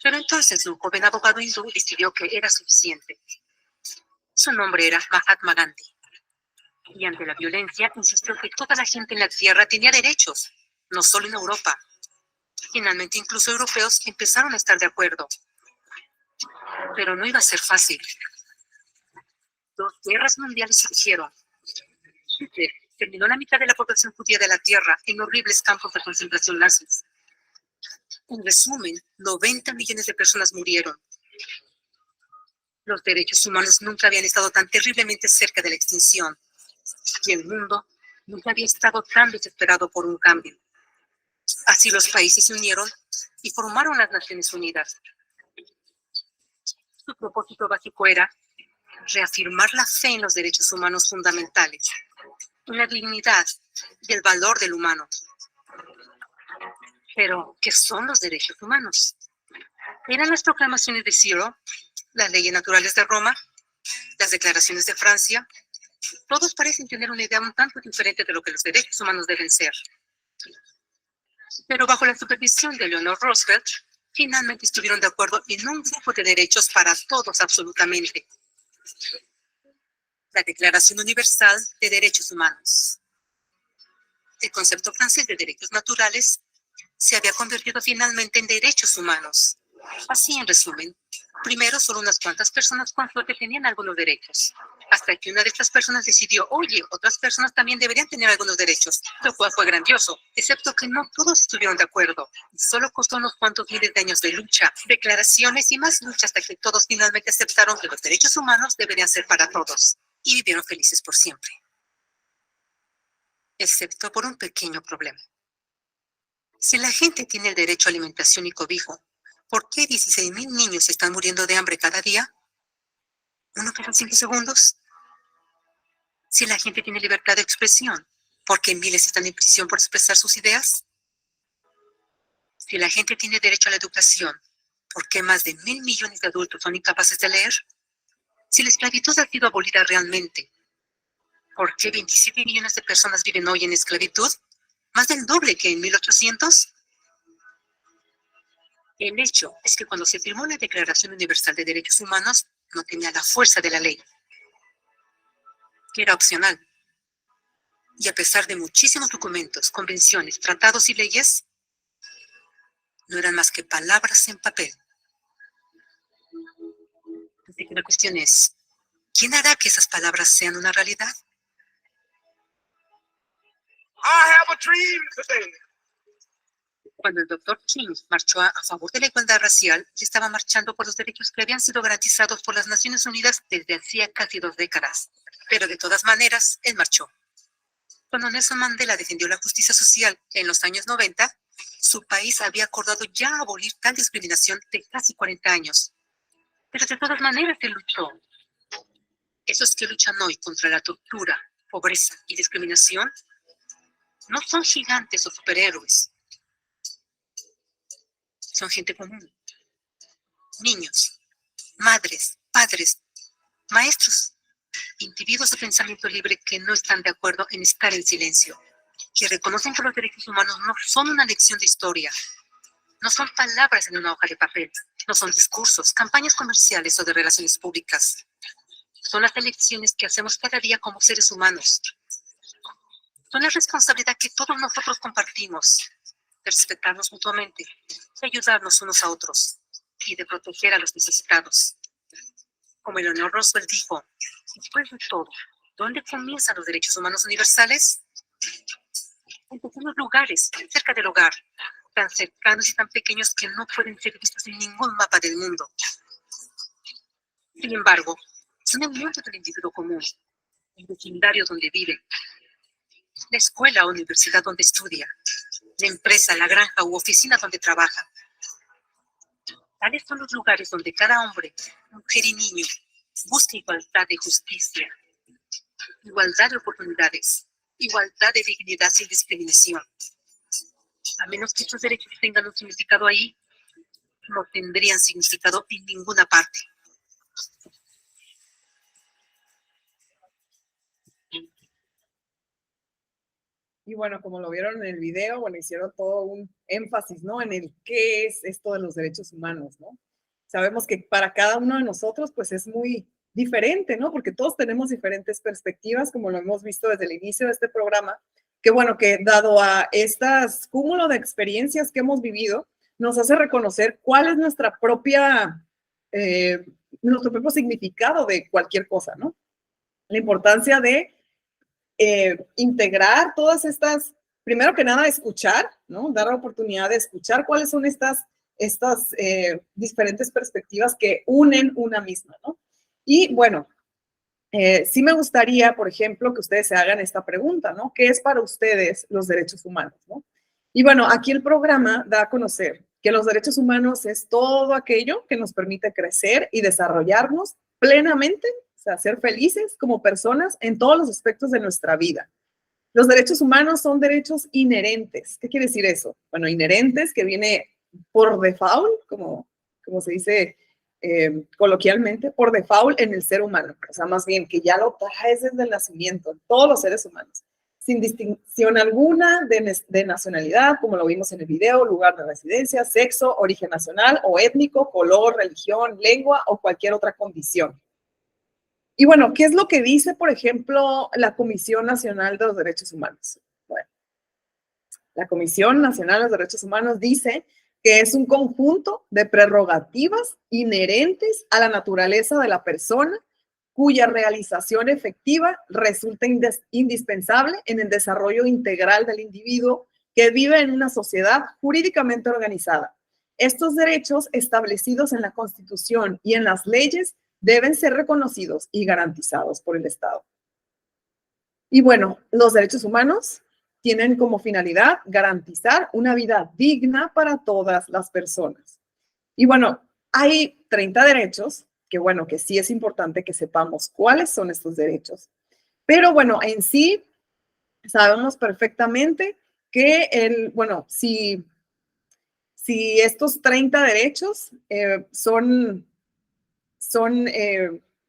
Pero entonces un joven abogado hindú decidió que era suficiente. Su nombre era Mahatma Gandhi. Y ante la violencia, insistió que toda la gente en la tierra tenía derechos, no solo en Europa. Finalmente, incluso europeos empezaron a estar de acuerdo. Pero no iba a ser fácil. 2 guerras mundiales surgieron. Hitler terminó la mitad de la población judía de la tierra en horribles campos de concentración nazis. En resumen, 90 millones de personas murieron. Los derechos humanos nunca habían estado tan terriblemente cerca de la extinción. Y el mundo nunca había estado tan desesperado por un cambio. Así los países se unieron y formaron las Naciones Unidas. Su propósito básico era reafirmar la fe en los derechos humanos fundamentales, en la dignidad y el valor del humano. Pero, ¿qué son los derechos humanos? ¿Eran las proclamaciones de Ciro, las leyes naturales de Roma, las declaraciones de Francia? Todos parecen tener una idea un tanto diferente de lo que los derechos humanos deben ser. Pero bajo la supervisión de Eleanor Roosevelt, finalmente estuvieron de acuerdo en un grupo de derechos para todos absolutamente. La Declaración Universal de Derechos Humanos. El concepto francés de derechos naturales se había convertido finalmente en derechos humanos. Así, en resumen, primero solo unas cuantas personas con suerte tenían algunos derechos, hasta que una de estas personas decidió, oye, otras personas también deberían tener algunos derechos, lo cual fue grandioso, excepto que no todos estuvieron de acuerdo. Solo costó unos cuantos miles de años de lucha, declaraciones y más lucha hasta que todos finalmente aceptaron que los derechos humanos deberían ser para todos, y vivieron felices por siempre. Excepto por un pequeño problema. Si la gente tiene el derecho a alimentación y cobijo, ¿por qué 16,000 niños están muriendo de hambre cada día? ¿Uno cada 5 segundos? Si la gente tiene libertad de expresión, ¿por qué miles están en prisión por expresar sus ideas? Si la gente tiene derecho a la educación, ¿por qué más de 1,000 millones de adultos son incapaces de leer? Si la esclavitud ha sido abolida realmente, ¿por qué 27 millones de personas viven hoy en esclavitud? ¿Más del doble que en 1800? El hecho es que cuando se firmó la Declaración Universal de Derechos Humanos, no tenía la fuerza de la ley, que era opcional. Y a pesar de muchísimos documentos, convenciones, tratados y leyes, no eran más que palabras en papel. Así que la cuestión es, ¿quién hará que esas palabras sean una realidad? I have a dream today. Cuando el Dr. King marchó a favor de la igualdad racial, estaba marchando por los derechos que habían sido garantizados por las Naciones Unidas desde hacía casi 2 décadas. Pero de todas maneras, él marchó. Cuando Nelson Mandela defendió la justicia social en los años 90, su país había acordado ya abolir tal discriminación de casi 40 años. Pero de todas maneras, él luchó. Esos que luchan hoy contra la tortura, pobreza y discriminación no son gigantes o superhéroes. Son gente común. Niños, madres, padres, maestros, individuos de pensamiento libre que no están de acuerdo en estar en silencio, que reconocen que los derechos humanos no son una lección de historia, no son palabras en una hoja de papel, no son discursos, campañas comerciales o de relaciones públicas. Son las elecciones que hacemos cada día como seres humanos. Son la responsabilidad que todos nosotros compartimos, de respetarnos mutuamente, de ayudarnos unos a otros y de proteger a los necesitados. Como Eleanor Roosevelt dijo, después de todo, ¿dónde comienzan los derechos humanos universales? En pequeños lugares, cerca del hogar, tan cercanos y tan pequeños que no pueden ser vistos en ningún mapa del mundo. Sin embargo, son el mundo del individuo común, el vecindario donde vive, la escuela o universidad donde estudia, la empresa, la granja u oficina donde trabaja. Tales son los lugares donde cada hombre, mujer y niño busca igualdad y justicia, igualdad de oportunidades, igualdad de dignidad sin discriminación. A menos que estos derechos tengan un significado ahí, no tendrían significado en ninguna parte. Y bueno, como lo vieron en el video, bueno, hicieron todo un énfasis, ¿no? En el qué es esto de los derechos humanos, ¿no? Sabemos que para cada uno de nosotros, pues es muy diferente, ¿no? Porque todos tenemos diferentes perspectivas, como lo hemos visto desde el inicio de este programa, que bueno, que dado a estas cúmulo de experiencias que hemos vivido, nos hace reconocer cuál es nuestro propio significado de cualquier cosa, ¿no? La importancia de integrar todas estas, primero que nada, escuchar, ¿no? Dar la oportunidad de escuchar cuáles son estas diferentes perspectivas que unen una misma, ¿no? Y bueno, sí me gustaría, por ejemplo, que ustedes se hagan esta pregunta, ¿no? ¿Qué es para ustedes los derechos humanos, ¿no? Y bueno, aquí el programa da a conocer que los derechos humanos es todo aquello que nos permite crecer y desarrollarnos plenamente, o sea, ser felices como personas en todos los aspectos de nuestra vida. Los derechos humanos son derechos inherentes. ¿Qué quiere decir eso? Bueno, inherentes, que viene por default, como se dice coloquialmente, por default en el ser humano. O sea, más bien que ya lo traes desde el nacimiento, todos los seres humanos, sin distinción alguna de nacionalidad, como lo vimos en el video, lugar de residencia, sexo, origen nacional o étnico, color, religión, lengua o cualquier otra condición. Y bueno, ¿qué es lo que dice, por ejemplo, la Comisión Nacional de los Derechos Humanos? Bueno, la Comisión Nacional de los Derechos Humanos dice que es un conjunto de prerrogativas inherentes a la naturaleza de la persona, cuya realización efectiva resulta indispensable en el desarrollo integral del individuo que vive en una sociedad jurídicamente organizada. Estos derechos establecidos en la Constitución y en las leyes deben ser reconocidos y garantizados por el Estado. Y bueno, los derechos humanos tienen como finalidad garantizar una vida digna para todas las personas. Y bueno, hay 30 derechos que bueno, que sí es importante que sepamos cuáles son estos derechos. Pero bueno, en sí sabemos perfectamente que si estos 30 derechos son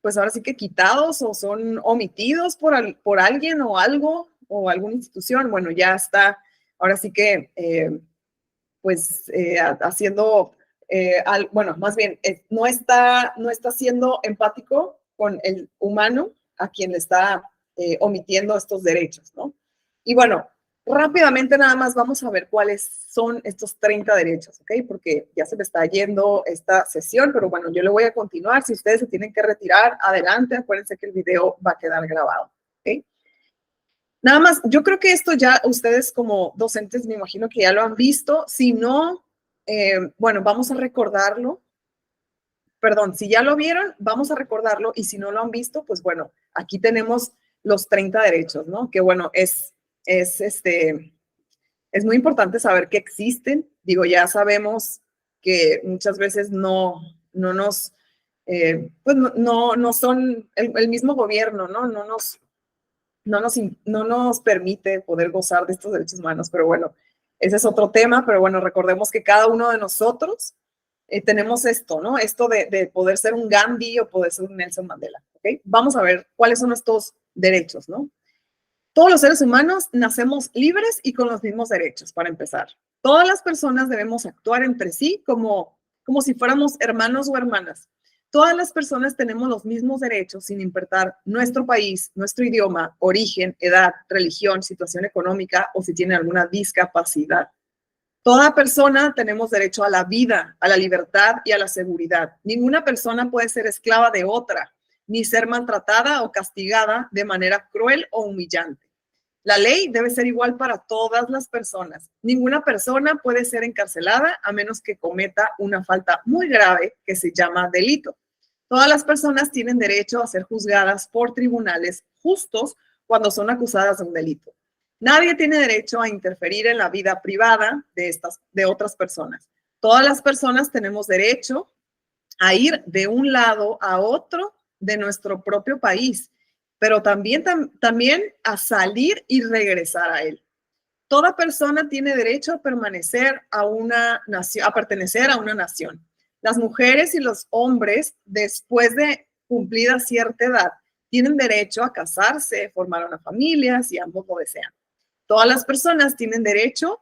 pues ahora sí que quitados o son omitidos por alguien o algo o alguna institución, bueno, ya está, ahora sí que haciendo, más bien, no está siendo empático con el humano a quien le está omitiendo estos derechos, ¿no? Y bueno, rápidamente nada más vamos a ver cuáles son estos 30 derechos, ¿ok? Porque ya se me está yendo esta sesión, pero bueno, yo le voy a continuar. Si ustedes se tienen que retirar, adelante, acuérdense que el video va a quedar grabado, ¿ok? Nada más, yo creo que esto ya ustedes como docentes me imagino que ya lo han visto. Si no, bueno, vamos a recordarlo. Perdón, si ya lo vieron, vamos a recordarlo. Y si no lo han visto, pues bueno, aquí tenemos los 30 derechos, ¿no? Que bueno, es muy importante saber que existen. Digo, ya sabemos que muchas veces no son el mismo gobierno, ¿no? No nos permite poder gozar de estos derechos humanos, pero bueno, ese es otro tema, pero bueno, recordemos que cada uno de nosotros tenemos esto, ¿no? Esto de poder ser un Gandhi o poder ser un Nelson Mandela, ¿ok? Vamos a ver cuáles son estos derechos, ¿no? Todos los seres humanos nacemos libres y con los mismos derechos, para empezar. Todas las personas debemos actuar entre sí como si fuéramos hermanos o hermanas. Todas las personas tenemos los mismos derechos sin importar nuestro país, nuestro idioma, origen, edad, religión, situación económica o si tiene alguna discapacidad. Toda persona tenemos derecho a la vida, a la libertad y a la seguridad. Ninguna persona puede ser esclava de otra, ni ser maltratada o castigada de manera cruel o humillante. La ley debe ser igual para todas las personas. Ninguna persona puede ser encarcelada a menos que cometa una falta muy grave que se llama delito. Todas las personas tienen derecho a ser juzgadas por tribunales justos cuando son acusadas de un delito. Nadie tiene derecho a interferir en la vida privada de otras personas. Todas las personas tenemos derecho a ir de un lado a otro de nuestro propio país pero también a salir y regresar a él. Toda persona tiene derecho a permanecer a una nación, a pertenecer a una nación. Las mujeres y los hombres, después de cumplida cierta edad, tienen derecho a casarse, formar una familia, si ambos lo desean. Todas las personas tienen derecho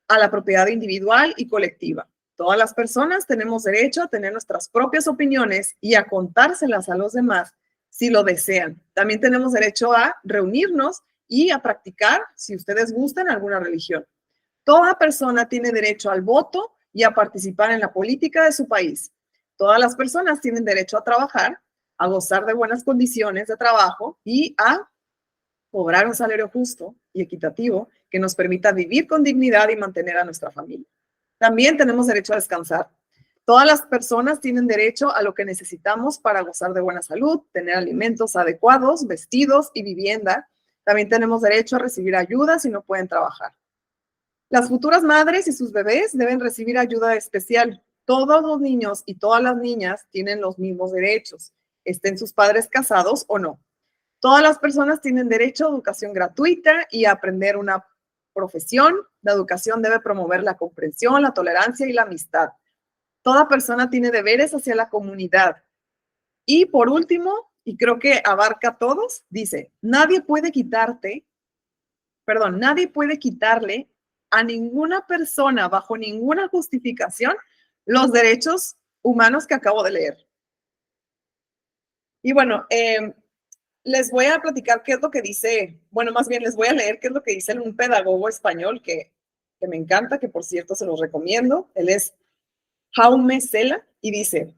a la propiedad individual y colectiva. Todas las personas tenemos derecho a tener nuestras propias opiniones y a contárselas a los demás si lo desean. También tenemos derecho a reunirnos y a practicar, si ustedes gustan, alguna religión. Toda persona tiene derecho al voto y a participar en la política de su país. Todas las personas tienen derecho a trabajar, a gozar de buenas condiciones de trabajo y a cobrar un salario justo y equitativo que nos permita vivir con dignidad y mantener a nuestra familia. También tenemos derecho a descansar. Todas las personas tienen derecho a lo que necesitamos para gozar de buena salud, tener alimentos adecuados, vestidos y vivienda. También tenemos derecho a recibir ayuda si no pueden trabajar. Las futuras madres y sus bebés deben recibir ayuda especial. Todos los niños y todas las niñas tienen los mismos derechos, estén sus padres casados o no. Todas las personas tienen derecho a educación gratuita y a aprender una profesión. La educación debe promover la comprensión, la tolerancia y la amistad. Toda persona tiene deberes hacia la comunidad. Y por último, y creo que abarca a todos, dice, nadie puede quitarle a ninguna persona bajo ninguna justificación los derechos humanos que acabo de leer. Y bueno, les voy a platicar qué es lo que dice, bueno, más bien les voy a leer qué es lo que dice un pedagogo español que me encanta, que por cierto se los recomiendo. Él es Jaume Cela y dice,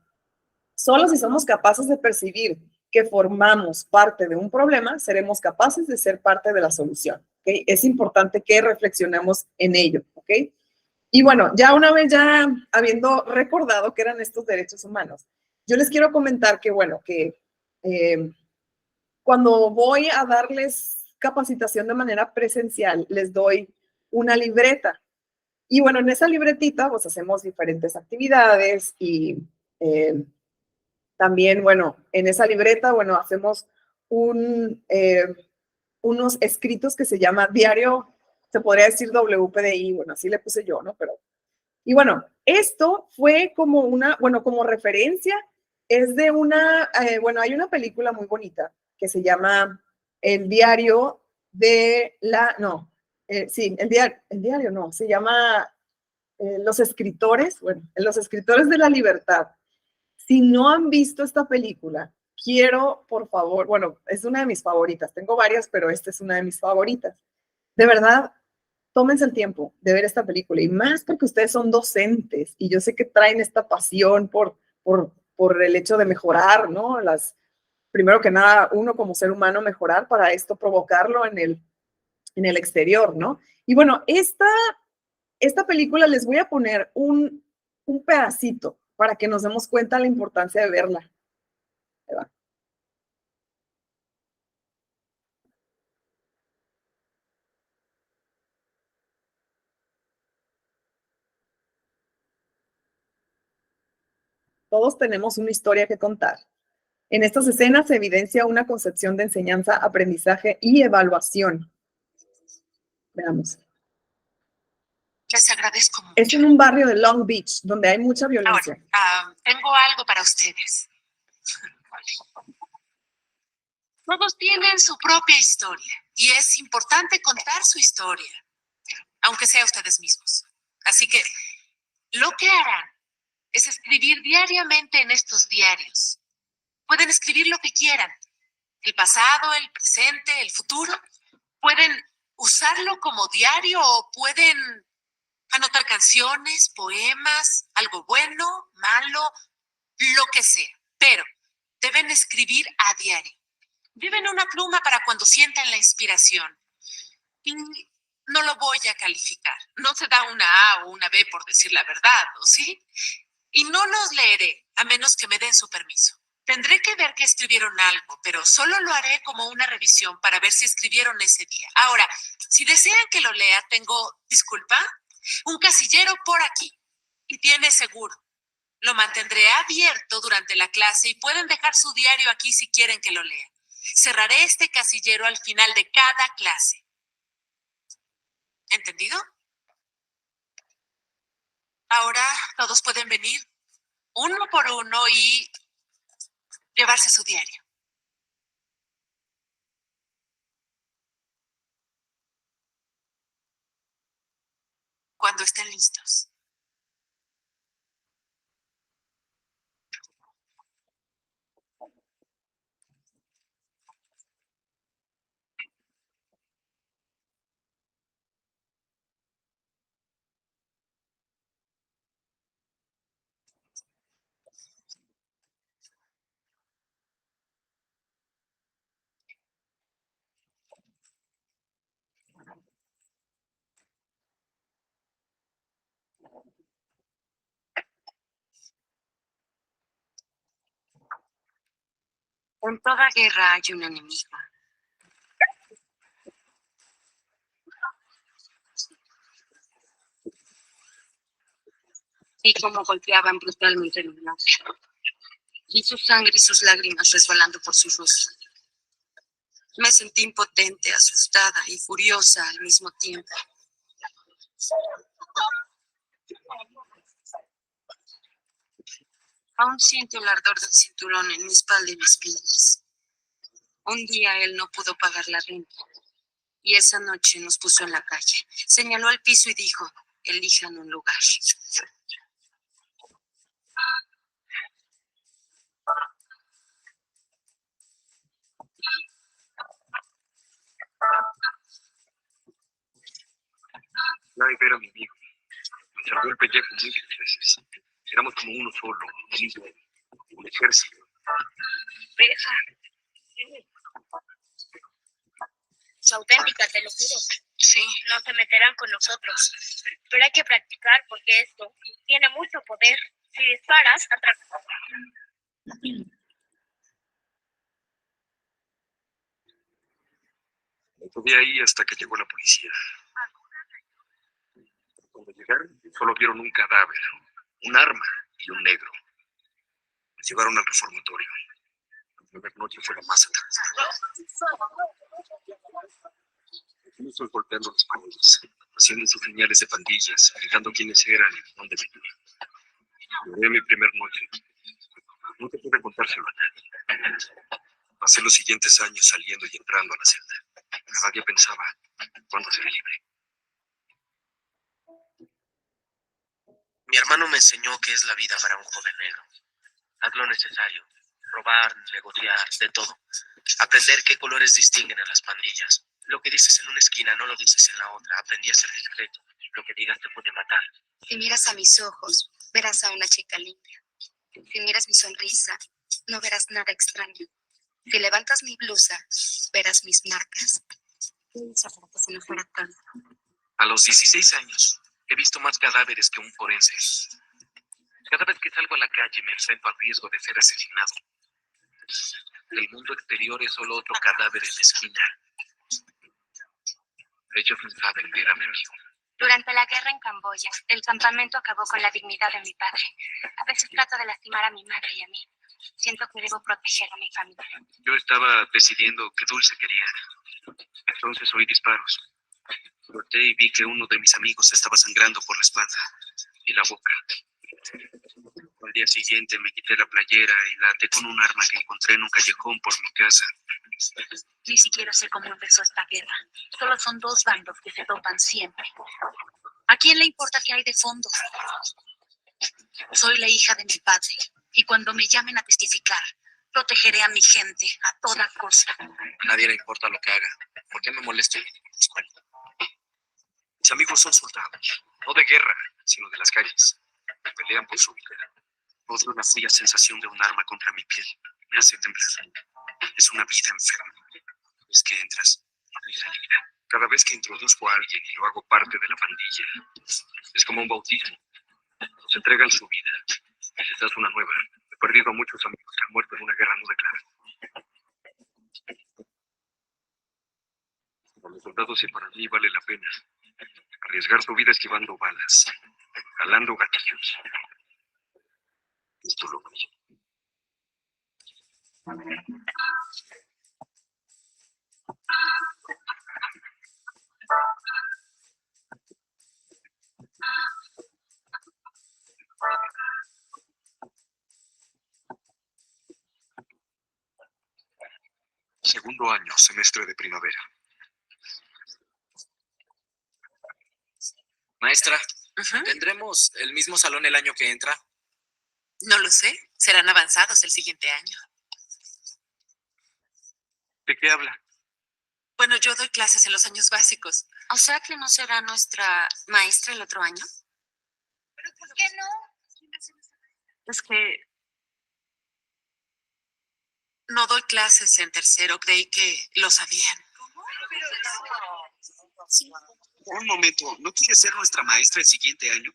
solo si somos capaces de percibir que formamos parte de un problema, seremos capaces de ser parte de la solución. ¿Okay? Es importante que reflexionemos en ello. ¿Okay? Y bueno, ya una vez ya habiendo recordado que eran estos derechos humanos, yo les quiero comentar que, bueno, que cuando voy a darles capacitación de manera presencial, les doy una libreta. Y bueno, en esa libretita, pues hacemos diferentes actividades y también, bueno, en esa libreta, bueno, hacemos unos escritos que se llama diario, se podría decir WPDI, bueno, así le puse yo, ¿no? Pero, y bueno, esto fue como como referencia, es de bueno, hay una película muy bonita que se llama El diario de el diario no, se llama Los escritores, bueno, Los escritores de la libertad. Si no han visto esta película, quiero, por favor, bueno, es una de mis favoritas, tengo varias, pero esta es una de mis favoritas. De verdad, tómense el tiempo de ver esta película, y más porque ustedes son docentes, y yo sé que traen esta pasión por el hecho de mejorar, ¿no? Primero que nada, uno como ser humano mejorar para esto provocarlo en el exterior, ¿no? Y bueno, esta película les voy a poner un pedacito para que nos demos cuenta de la importancia de verla. Ahí va. Todos tenemos una historia que contar. En estas escenas se evidencia una concepción de enseñanza, aprendizaje y evaluación. Veamos. Les agradezco mucho. Es en un barrio de Long Beach, donde hay mucha violencia. Ahora, tengo algo para ustedes. Todos tienen su propia historia y es importante contar su historia, aunque sea ustedes mismos. Así que lo que harán es escribir diariamente en estos diarios. Pueden escribir lo que quieran, el pasado, el presente, el futuro. Pueden usarlo como diario o pueden anotar canciones, poemas, algo bueno, malo, lo que sea. Pero deben escribir a diario. Lleven una pluma para cuando sientan la inspiración. Y no lo voy a calificar. No se da una A o una B por decir la verdad, ¿o sí? Y no los leeré, a menos que me den su permiso. Tendré que ver que escribieron algo, pero solo lo haré como una revisión para ver si escribieron ese día. Ahora, si desean que lo lea, tengo, disculpa, un casillero por aquí. Y tiene seguro. Lo mantendré abierto durante la clase y pueden dejar su diario aquí si quieren que lo lean. Cerraré este casillero al final de cada clase. ¿Entendido? Ahora todos pueden venir uno por uno y llevarse su diario. Cuando estén listos. En toda guerra hay un enemigo. Y como golpeaban brutalmente el blanco. Y su sangre y sus lágrimas resbalando por su rostro. Me sentí impotente, asustada y furiosa al mismo tiempo. Aún siento el ardor del cinturón en mi espalda y mis piernas. Un día él no pudo pagar la renta. Y esa noche nos puso en la calle. Señaló al piso y dijo, elijan un lugar. Nadie ver a mi amigo. Me salvó el pellejo muchas veces. Éramos como uno solo, un ejército. Besa. Es auténtica, te lo juro. Sí. No se meterán con nosotros. Pero hay que practicar porque esto tiene mucho poder. Si disparas, atrapa. Me estuve ahí hasta que llegó la policía. Cuando llegaron, solo vieron un cadáver, un arma y un negro. Me llevaron al reformatorio. La primera noche fue la más aterradora. No estoy golpeando las paredes, haciendo sus señales de pandillas, gritando quiénes eran y dónde venían. Llegué mi primer noche. No te pude contárselo a nadie. Pasé los siguientes años saliendo y entrando a la celda. Cada día pensaba, ¿cuándo seré libre? Mi hermano me enseñó qué es la vida para un joven negro. Haz lo necesario. Robar, negociar, de todo. Aprender qué colores distinguen a las pandillas. Lo que dices en una esquina no lo dices en la otra. Aprendí a ser discreto. Lo que digas te puede matar. Si miras a mis ojos, verás a una chica limpia. Si miras mi sonrisa, no verás nada extraño. Si levantas mi blusa, verás mis marcas. ¿Qué hice para que se me fuera tanto? A los 16 años, he visto más cadáveres que un forense. Cada vez que salgo a la calle me enfrento al riesgo de ser asesinado. El mundo exterior es solo otro cadáver en la esquina. Ellos no saben ver a mi amigo. Durante la guerra en Camboya, el campamento acabó con la dignidad de mi padre. A veces trato de lastimar a mi madre y a mí. Siento que debo proteger a mi familia. Yo estaba decidiendo qué dulce quería. Entonces oí disparos. Volteé y vi que uno de mis amigos estaba sangrando por la espalda y la boca. Al día siguiente me quité la playera y la até con un arma que encontré en un callejón por mi casa. Ni siquiera sé cómo empezó esta guerra. Solo son dos bandos que se topan siempre. ¿A quién le importa qué hay de fondo? Soy la hija de mi padre y cuando me llamen a testificar, protegeré a mi gente a toda costa. A nadie le importa lo que haga. ¿Por qué me molesto? Mis amigos son soldados, no de guerra, sino de las calles. Pelean por su vida. Odio la fría sensación de un arma contra mi piel. Me hace temblar. Es una vida enferma. Es que entras, no hay salida. Cada vez que introduzco a alguien y lo hago parte de la pandilla, es como un bautismo. Nos entregan su vida y les das una nueva. He perdido a muchos amigos que han muerto en una guerra no declarada. Para los soldados y para mí vale la pena arriesgar tu vida esquivando balas, jalando gatillos. Esto lo vi. Segundo año, semestre de primavera. Maestra, ¿tendremos el mismo salón el año que entra? No lo sé. Serán avanzados el siguiente año. ¿De qué habla? Bueno, yo doy clases en los años básicos. O sea que no será nuestra maestra el otro año. ¿Pero por qué no? Es que no doy clases en tercero. Creí que lo sabían. Un momento, ¿no quiere ser nuestra maestra el siguiente año?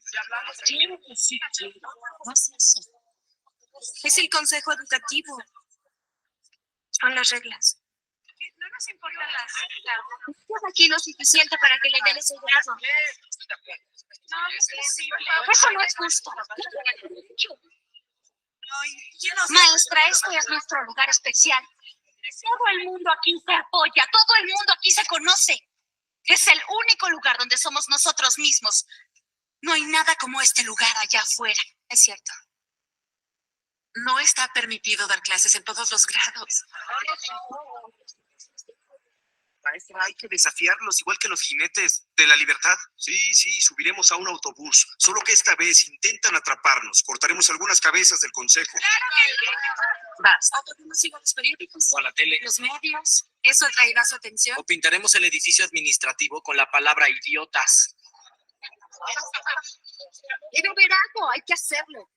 Quiero que sí, quiero. No es eso. Es el consejo educativo. Son las reglas. No nos importan las reglas. Estás aquí lo suficiente para que le den ese grado. Eso no es justo. Maestra, este es nuestro lugar especial. Todo el mundo aquí se apoya, todo el mundo aquí se conoce. Es el único lugar donde somos nosotros mismos. No hay nada como este lugar allá afuera. Es cierto. No está permitido dar clases en todos los grados. Maestra, hay que desafiarlos igual que los jinetes de la libertad. Sí, subiremos a un autobús. Solo que esta vez intentan atraparnos. Cortaremos algunas cabezas del consejo. Basta. Podemos ir a los periódicos. ¿O a la tele? Los medios. Eso atraerá su atención. ¿O pintaremos el edificio administrativo con la palabra idiotas? Debe haber algo, hay que hacerlo.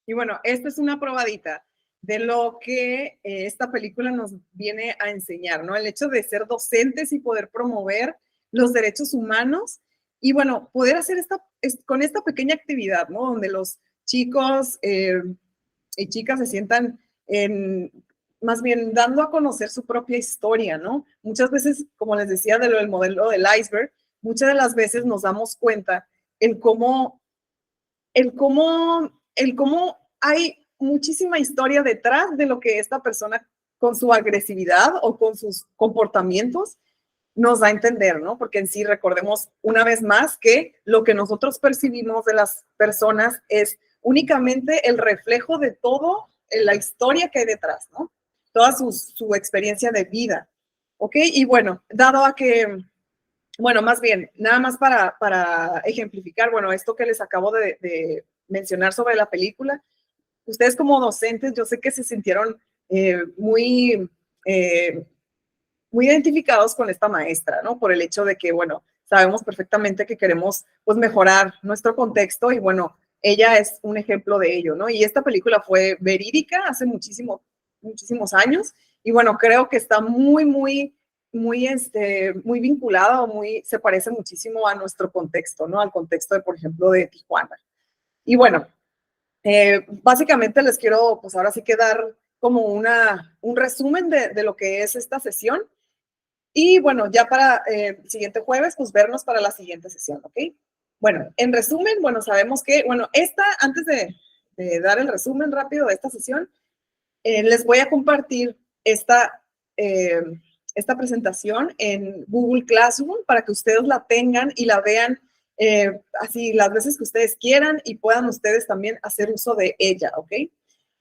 Y bueno, esta es una probadita de lo que esta película nos viene a enseñar, ¿no? El hecho de ser docentes y poder promover los derechos humanos y, bueno, poder hacer con esta pequeña actividad, ¿no? Donde los chicos y chicas se sientan más bien dando a conocer su propia historia, ¿no? Muchas veces, como les decía de lo del modelo del iceberg, muchas de las veces nos damos cuenta el cómo hay muchísima historia detrás de lo que esta persona con su agresividad o con sus comportamientos nos da a entender, ¿no? Porque en sí recordemos una vez más que lo que nosotros percibimos de las personas es únicamente el reflejo de todo la historia que hay detrás, ¿no? Toda su experiencia de vida, ¿ok? Y bueno, dado a que, bueno, más bien, nada más para ejemplificar, bueno, esto que les acabo de mencionar sobre la película, ustedes como docentes, yo sé que se sintieron muy identificados con esta maestra, ¿no? Por el hecho de que, bueno, sabemos perfectamente que queremos, pues, mejorar nuestro contexto y, bueno, ella es un ejemplo de ello, ¿no? Y esta película fue verídica hace muchísimos años y, bueno, creo que está muy vinculada o se parece muchísimo a nuestro contexto, ¿no? Al contexto de, por ejemplo, de Tijuana. Y, bueno, básicamente les quiero, pues ahora sí que dar como un resumen de lo que es esta sesión. Y bueno, ya para el siguiente jueves, pues vernos para la siguiente sesión, ¿ok? Bueno, en resumen, bueno, sabemos que, bueno, antes de dar el resumen rápido de esta sesión, les voy a compartir esta presentación en Google Classroom para que ustedes la tengan y la vean así las veces que ustedes quieran y puedan ustedes también hacer uso de ella, ¿ok?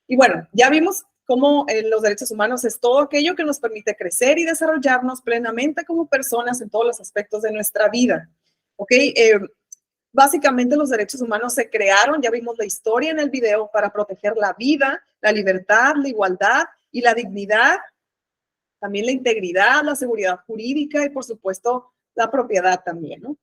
Y bueno, ya vimos cómo los derechos humanos es todo aquello que nos permite crecer y desarrollarnos plenamente como personas en todos los aspectos de nuestra vida, ¿ok? Básicamente los derechos humanos se crearon, ya vimos la historia en el video, para proteger la vida, la libertad, la igualdad y la dignidad, también la integridad, la seguridad jurídica y por supuesto la propiedad también, ¿no?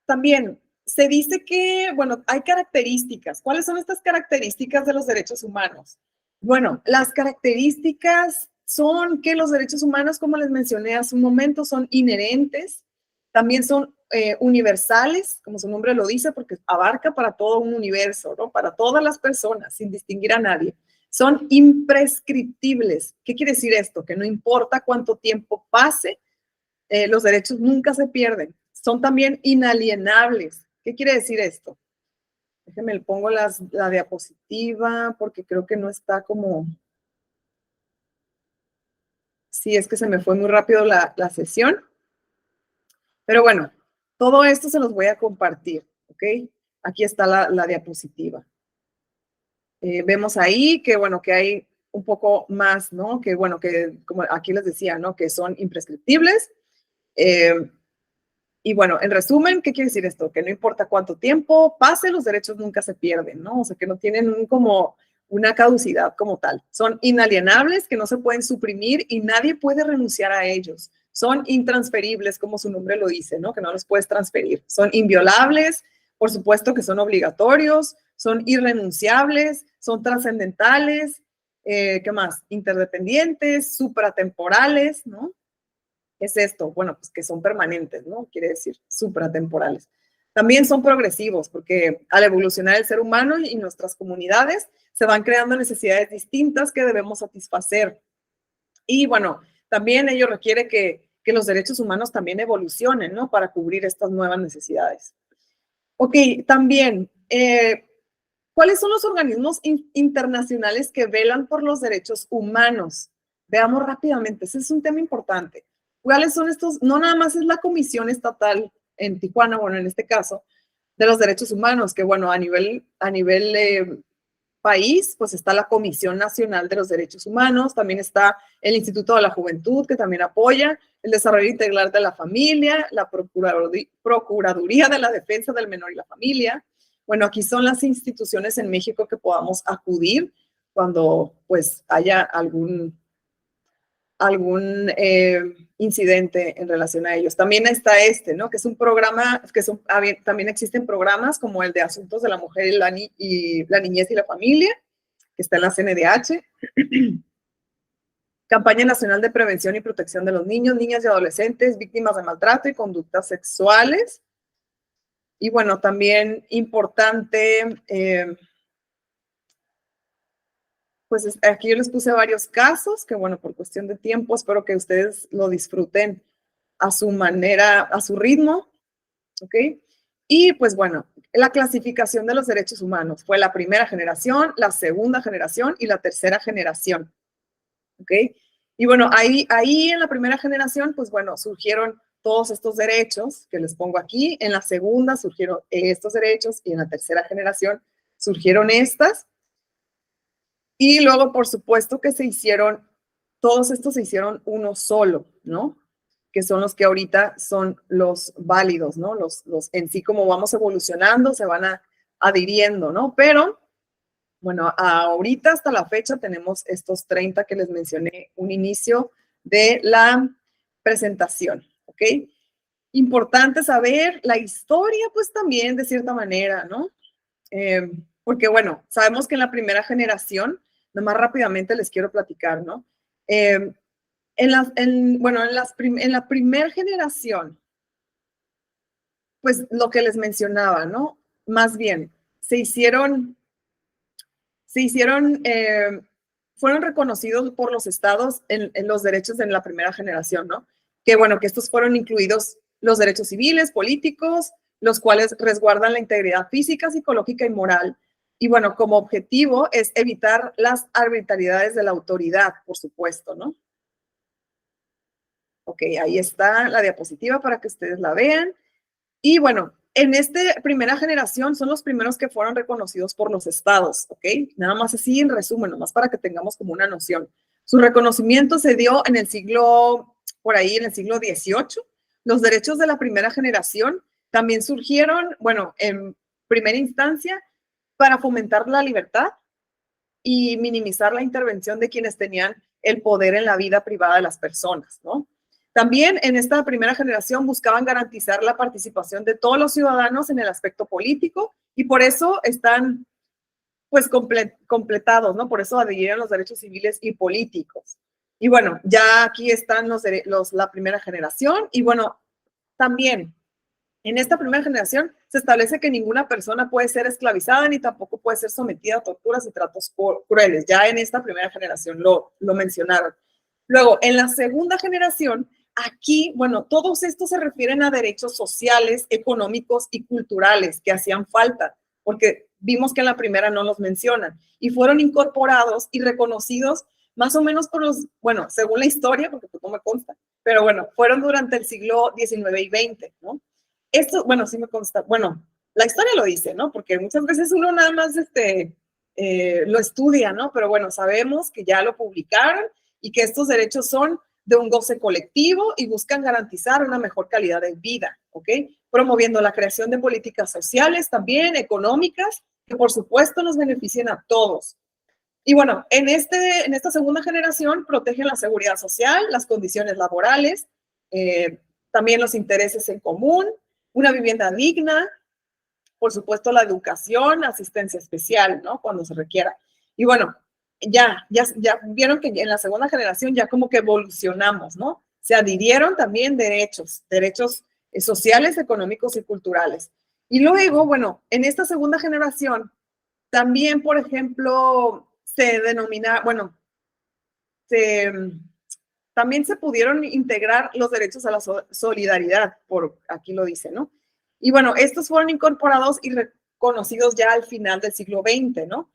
También se dice que, bueno, hay características. ¿Cuáles son estas características de los derechos humanos? Bueno, las características son que los derechos humanos, como les mencioné hace un momento, son inherentes, también son universales, como su nombre lo dice, porque abarca para todo un universo, ¿no? Para todas las personas, sin distinguir a nadie. Son imprescriptibles. ¿Qué quiere decir esto? Que no importa cuánto tiempo pase, los derechos nunca se pierden. Son también inalienables. ¿Qué quiere decir esto? Déjenme, le pongo la diapositiva porque creo que no está como Sí, es que se me fue muy rápido la sesión. Pero bueno, todo esto se los voy a compartir, ¿ok? Aquí está la diapositiva. Vemos ahí que, bueno, que hay un poco más, ¿no? Que, bueno, que como aquí les decía, ¿no? Que son imprescriptibles. Y bueno, en resumen, ¿qué quiere decir esto? Que no importa cuánto tiempo pase, los derechos nunca se pierden, ¿no? O sea, que no tienen como una caducidad como tal. Son inalienables, que no se pueden suprimir y nadie puede renunciar a ellos. Son intransferibles, como su nombre lo dice, ¿no? Que no los puedes transferir. Son inviolables, por supuesto que son obligatorios, son irrenunciables, son trascendentales, ¿qué más? Interdependientes, supratemporales, ¿no? ¿Qué es esto? Bueno, pues que son permanentes, ¿no? Quiere decir supratemporales. También son progresivos, porque al evolucionar el ser humano y nuestras comunidades, se van creando necesidades distintas que debemos satisfacer. Y bueno, también ello requiere que los derechos humanos también evolucionen, ¿no? Para cubrir estas nuevas necesidades. Ok, también, ¿cuáles son los organismos internacionales que velan por los derechos humanos? Veamos rápidamente, ese es un tema importante. ¿Cuáles son estos? No nada más es la Comisión Estatal en Tijuana, bueno, en este caso, de los derechos humanos, que bueno, a nivel país, pues está la Comisión Nacional de los Derechos Humanos, también está el Instituto de la Juventud, que también apoya el desarrollo integral de la familia, la Procuraduría de la Defensa del Menor y la Familia. Bueno, aquí son las instituciones en México que podamos acudir cuando pues haya algún incidente en relación a ellos. También está ¿no? Que es un programa, también existen programas como el de Asuntos de la Mujer y la Niñez y la Familia, que está en la CNDH. Campaña Nacional de Prevención y Protección de los Niños, Niñas y Adolescentes víctimas de maltrato y conductas sexuales. Y bueno, también importante, pues aquí yo les puse varios casos que, bueno, por cuestión de tiempo, espero que ustedes lo disfruten a su manera, a su ritmo, ¿ok? Y pues bueno, la clasificación de los derechos humanos fue la primera generación, la segunda generación y la tercera generación, ¿ok? Y bueno, ahí en la primera generación, pues bueno, surgieron todos estos derechos que les pongo aquí, en la segunda surgieron estos derechos y en la tercera generación surgieron estas. Y luego, por supuesto, que todos estos se hicieron uno solo, ¿no? Que son los que ahorita son los válidos, ¿no? Los en sí, como vamos evolucionando, se van adhiriendo, ¿no? Pero, bueno, ahorita hasta la fecha tenemos estos 30 que les mencioné, un inicio de la presentación, ¿ok? Importante saber la historia, pues también, de cierta manera, ¿no? Porque, bueno, sabemos que en la primera generación, nomás rápidamente les quiero platicar, ¿no? En la primera generación, pues lo que les mencionaba, ¿no? Más bien, fueron reconocidos por los estados en los derechos en la primera generación, ¿no? Que, bueno, que estos fueron incluidos los derechos civiles, políticos, los cuales resguardan la integridad física, psicológica y moral. Y bueno, como objetivo es evitar las arbitrariedades de la autoridad, por supuesto, ¿no? Ok, ahí está la diapositiva para que ustedes la vean. Y bueno, en esta primera generación son los primeros que fueron reconocidos por los estados, ¿ok? Nada más así en resumen, nomás para que tengamos como una noción. Su reconocimiento se dio en el siglo XVIII. Los derechos de la primera generación también surgieron, bueno, en primera instancia, para fomentar la libertad y minimizar la intervención de quienes tenían el poder en la vida privada de las personas, ¿no? También en esta primera generación buscaban garantizar la participación de todos los ciudadanos en el aspecto político y por eso están, pues, completados, ¿no? Por eso adhirieron los derechos civiles y políticos. Y bueno, ya aquí están la primera generación y bueno, también en esta primera generación se establece que ninguna persona puede ser esclavizada ni tampoco puede ser sometida a torturas y tratos crueles. Ya en esta primera generación lo mencionaron. Luego, en la segunda generación, aquí, bueno, todos estos se refieren a derechos sociales, económicos y culturales que hacían falta, porque vimos que en la primera no los mencionan y fueron incorporados y reconocidos más o menos por los, bueno, según la historia, porque pues no me consta, pero bueno, fueron durante el siglo XIX y XX, ¿no? Esto, bueno, sí me consta, bueno, la historia lo dice, ¿no? Porque muchas veces uno nada más lo estudia, ¿no? Pero bueno, sabemos que ya lo publicaron y que estos derechos son de un goce colectivo y buscan garantizar una mejor calidad de vida, ¿ok? Promoviendo la creación de políticas sociales también, económicas, que por supuesto nos beneficien a todos. Y bueno, en esta segunda generación protegen la seguridad social, las condiciones laborales, también los intereses en común, una vivienda digna, por supuesto la educación, asistencia especial, ¿no? Cuando se requiera. Y bueno, ya vieron que en la segunda generación ya como que evolucionamos, ¿no? Se adhirieron también derechos sociales, económicos y culturales. Y luego, bueno, en esta segunda generación también, por ejemplo, también se pudieron integrar los derechos a la solidaridad, por aquí lo dice, ¿no? Y bueno, estos fueron incorporados y reconocidos ya al final del siglo XX, ¿no?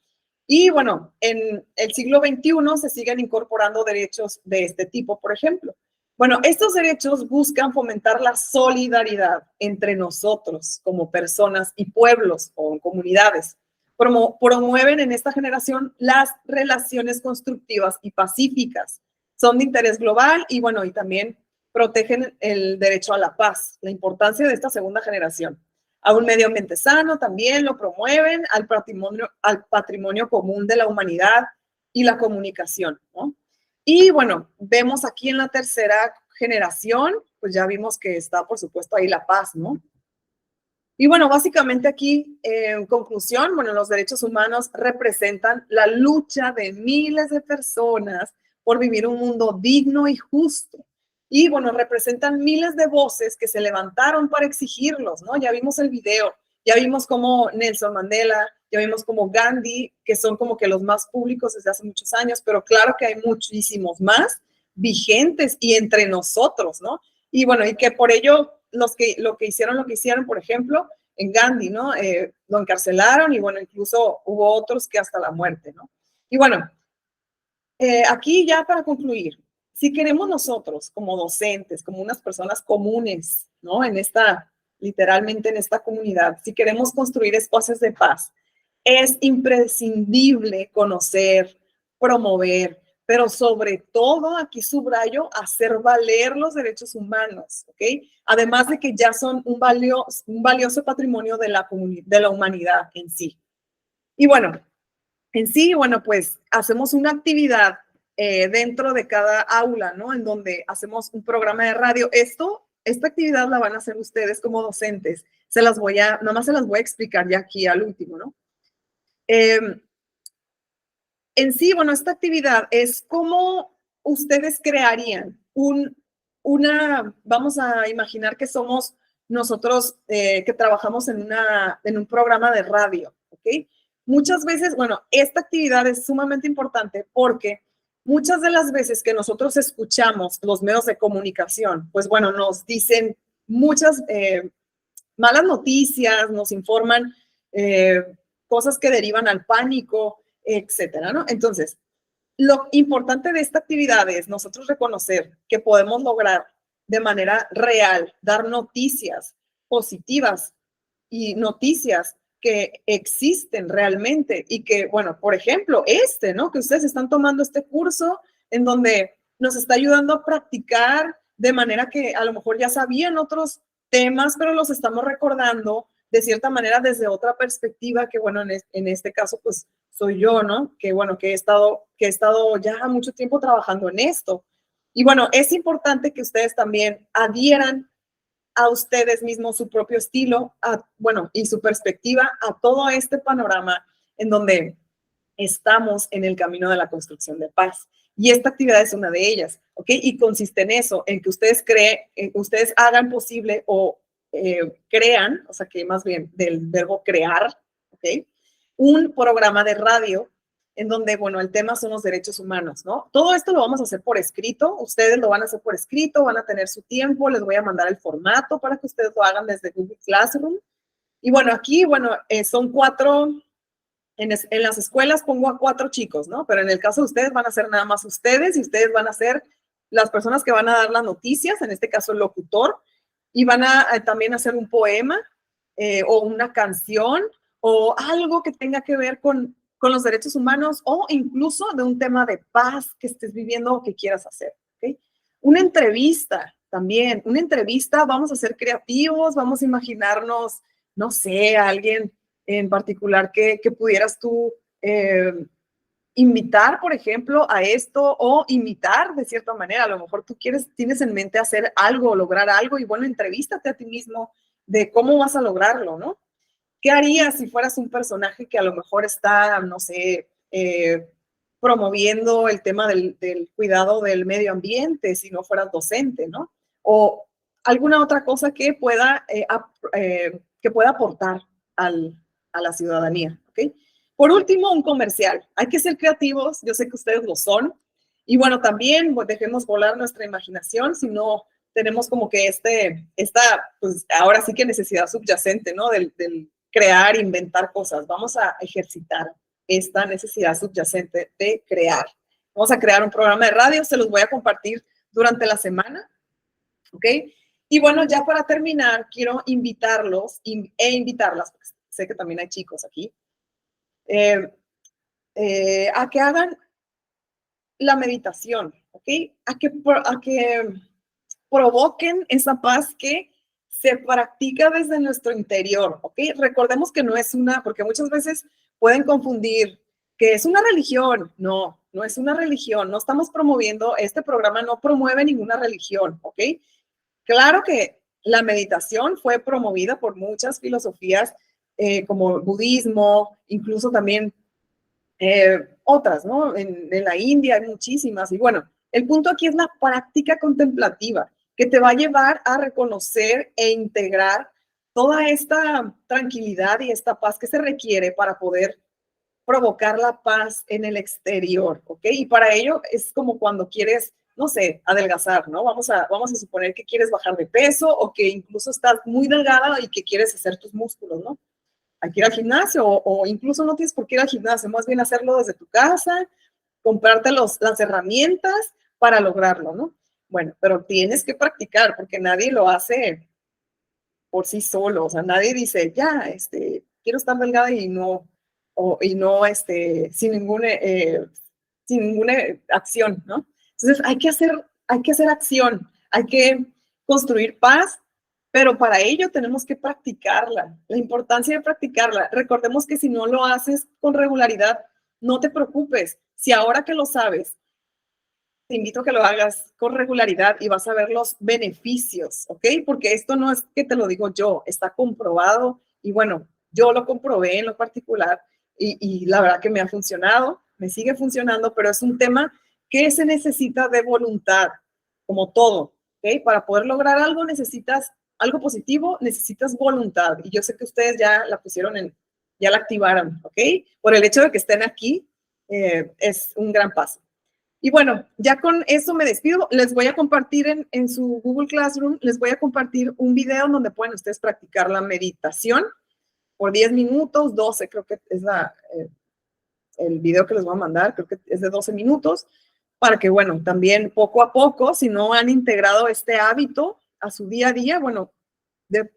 Y bueno, en el siglo XXI se siguen incorporando derechos de este tipo, por ejemplo. Bueno, estos derechos buscan fomentar la solidaridad entre nosotros como personas y pueblos o comunidades. Promueven en esta generación las relaciones constructivas y pacíficas. Son de interés global y bueno, y también protegen el derecho a la paz, la importancia de esta segunda generación. A un medio ambiente sano también lo promueven, al patrimonio común de la humanidad y la comunicación, ¿no? Y bueno, vemos aquí en la tercera generación, pues ya vimos que está, por supuesto, ahí la paz, ¿no? Y bueno, básicamente aquí, en conclusión, bueno, los derechos humanos representan la lucha de miles de personas por vivir un mundo digno y justo. Y bueno, representan miles de voces que se levantaron para exigirlos, ¿no? Ya vimos el video, ya vimos como Nelson Mandela, ya vimos como Gandhi, que son como que los más públicos desde hace muchos años, pero claro que hay muchísimos más vigentes y entre nosotros, ¿no? Y bueno, y que por ello lo que hicieron, por ejemplo, en Gandhi, ¿no? Lo encarcelaron y bueno, incluso hubo otros que hasta la muerte, ¿no? Y bueno, aquí ya para concluir, si queremos nosotros como docentes, como unas personas comunes, ¿no? Literalmente en esta comunidad, si queremos construir espacios de paz, es imprescindible conocer, promover, pero sobre todo, aquí subrayo, hacer valer los derechos humanos, ¿ok? Además de que ya son un valioso patrimonio de la humanidad en sí. Y bueno, pues hacemos una actividad dentro de cada aula, ¿no? En donde hacemos un programa de radio. Esta actividad la van a hacer ustedes como docentes. Nomás se las voy a explicar ya aquí al último, ¿no? En sí, bueno, esta actividad es cómo ustedes crearían vamos a imaginar que somos nosotros que trabajamos en un programa de radio, ¿ok? Muchas veces, bueno, esta actividad es sumamente importante porque muchas de las veces que nosotros escuchamos los medios de comunicación, pues bueno, nos dicen muchas malas noticias, nos informan cosas que derivan al pánico, etcétera, ¿no? Entonces, lo importante de esta actividad es nosotros reconocer que podemos lograr de manera real dar noticias positivas y noticias que existen realmente y que, bueno, por ejemplo, ¿no? Que ustedes están tomando este curso en donde nos está ayudando a practicar de manera que a lo mejor ya sabían otros temas, pero los estamos recordando de cierta manera desde otra perspectiva que, bueno, en este caso, pues soy yo, ¿no? Que, bueno, que he estado ya mucho tiempo trabajando en esto. Y, bueno, es importante que ustedes también adhieran a ustedes mismos su propio estilo, y su perspectiva a todo este panorama en donde estamos en el camino de la construcción de paz. Y esta actividad es una de ellas, ¿ok? Y consiste en eso, en que ustedes hagan posible o crean, o sea que más bien del verbo crear, ¿ok? Un programa de radio en donde, bueno, el tema son los derechos humanos, ¿no? Todo esto lo vamos a hacer por escrito, ustedes lo van a hacer por escrito, van a tener su tiempo, les voy a mandar el formato para que ustedes lo hagan desde Google Classroom. Y bueno, aquí, bueno, son 4 en las escuelas pongo a 4 chicos, ¿no? Pero en el caso de ustedes van a ser nada más ustedes y ustedes van a ser las personas que van a dar las noticias, en este caso el locutor, y van a también hacer un poema o una canción o algo que tenga que ver con los derechos humanos o incluso de un tema de paz que estés viviendo o que quieras hacer, ¿ok? Una entrevista también, una entrevista, vamos a ser creativos, vamos a imaginarnos, no sé, a alguien en particular que pudieras tú invitar, por ejemplo, a esto o imitar de cierta manera. A lo mejor tú tienes en mente hacer algo, lograr algo y bueno, entrevístate a ti mismo de cómo vas a lograrlo, ¿no? ¿Qué harías si fueras un personaje que a lo mejor está, no sé, promoviendo el tema del cuidado del medio ambiente, si no fueras docente, ¿no? O alguna otra cosa que pueda aportar a la ciudadanía, ¿ok? Por último, un comercial. Hay que ser creativos, yo sé que ustedes lo son. Y bueno, también pues, dejemos volar nuestra imaginación, si no tenemos como que pues ahora sí que necesidad subyacente, ¿no? Del crear, inventar cosas. Vamos a ejercitar esta necesidad subyacente de crear. Vamos a crear un programa de radio, se los voy a compartir durante la semana, ¿ok? Y bueno, ya para terminar, quiero invitarlos e invitarlas, porque sé que también hay chicos aquí, a que hagan la meditación, ¿ok? A que provoquen esa paz que se practica desde nuestro interior, ¿ok? Recordemos que no es porque muchas veces pueden confundir que es una religión. No, no es una religión. No estamos promoviendo, este programa no promueve ninguna religión, ¿ok? Claro que la meditación fue promovida por muchas filosofías como el budismo, incluso también otras, ¿no? En la India hay muchísimas. Y bueno, el punto aquí es la práctica contemplativa, que te va a llevar a reconocer e integrar toda esta tranquilidad y esta paz que se requiere para poder provocar la paz en el exterior, ¿ok? Y para ello es como cuando quieres, no sé, adelgazar, ¿no? Vamos a suponer que quieres bajar de peso o que incluso estás muy delgada y que quieres hacer tus músculos, ¿no? Hay que ir al gimnasio o incluso no tienes por qué ir al gimnasio, más bien hacerlo desde tu casa, comprarte las herramientas para lograrlo, ¿no? Bueno, pero tienes que practicar porque nadie lo hace por sí solo, o sea, nadie dice, ya, quiero estar delgada y no, sin ninguna acción, ¿no? Entonces hay que hacer acción, hay que construir paz, pero para ello tenemos que practicarla, la importancia de practicarla. Recordemos que si no lo haces con regularidad, no te preocupes, si ahora que lo sabes, te invito a que lo hagas con regularidad y vas a ver los beneficios, ¿ok? Porque esto no es que te lo digo yo, está comprobado y bueno, yo lo comprobé en lo particular y la verdad que me ha funcionado, me sigue funcionando, pero es un tema que se necesita de voluntad, como todo, ¿ok? Para poder lograr algo necesitas algo positivo, necesitas voluntad y yo sé que ustedes ya la pusieron ya la activaron, ¿ok? Por el hecho de que estén aquí, es un gran paso. Y bueno, ya con eso me despido. Les voy a compartir en su Google Classroom, les voy a compartir un video donde pueden ustedes practicar la meditación por 10 minutos, 12 creo que es el video que les voy a mandar, creo que es de 12 minutos, para que, bueno, también poco a poco, si no han integrado este hábito a su día a día, bueno, de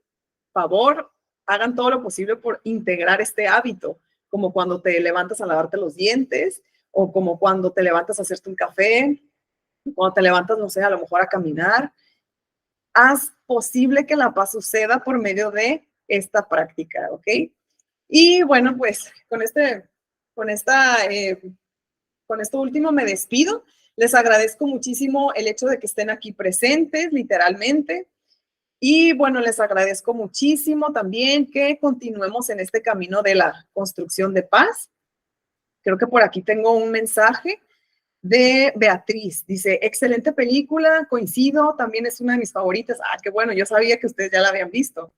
favor, hagan todo lo posible por integrar este hábito, como cuando te levantas a lavarte los dientes, o como cuando te levantas a hacerte un café, cuando te levantas, no sé, a lo mejor a caminar. Haz posible que la paz suceda por medio de esta práctica, ¿ok? Y bueno, pues con esto último me despido. Les agradezco muchísimo el hecho de que estén aquí presentes, literalmente. Y bueno, les agradezco muchísimo también que continuemos en este camino de la construcción de paz. Creo que por aquí tengo un mensaje de Beatriz. Dice, excelente película, coincido, también es una de mis favoritas. Ah, qué bueno, yo sabía que ustedes ya la habían visto.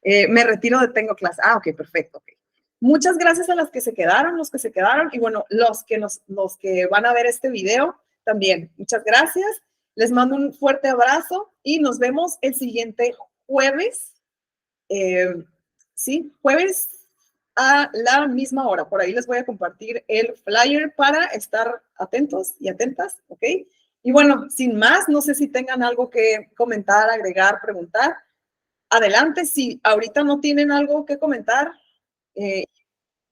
Me retiro de tengo clase. Ah, ok, perfecto. Okay. Muchas gracias a los que se quedaron, y bueno, los que van a ver este video también. Muchas gracias. Les mando un fuerte abrazo y nos vemos el siguiente jueves. Sí, jueves a la misma hora. Por ahí les voy a compartir el flyer para estar atentos y atentas, ¿ok? Y bueno, sin más, no sé si tengan algo que comentar, agregar, preguntar. Adelante, si ahorita no tienen algo que comentar,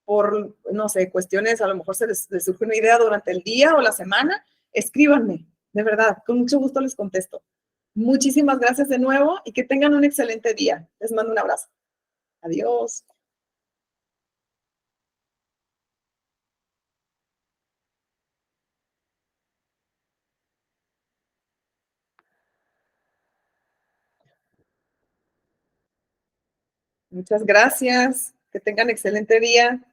por, no sé, cuestiones, a lo mejor se les surge una idea durante el día o la semana, escríbanme, de verdad, con mucho gusto les contesto. Muchísimas gracias de nuevo y que tengan un excelente día. Les mando un abrazo. Adiós. Muchas gracias. Que tengan excelente día.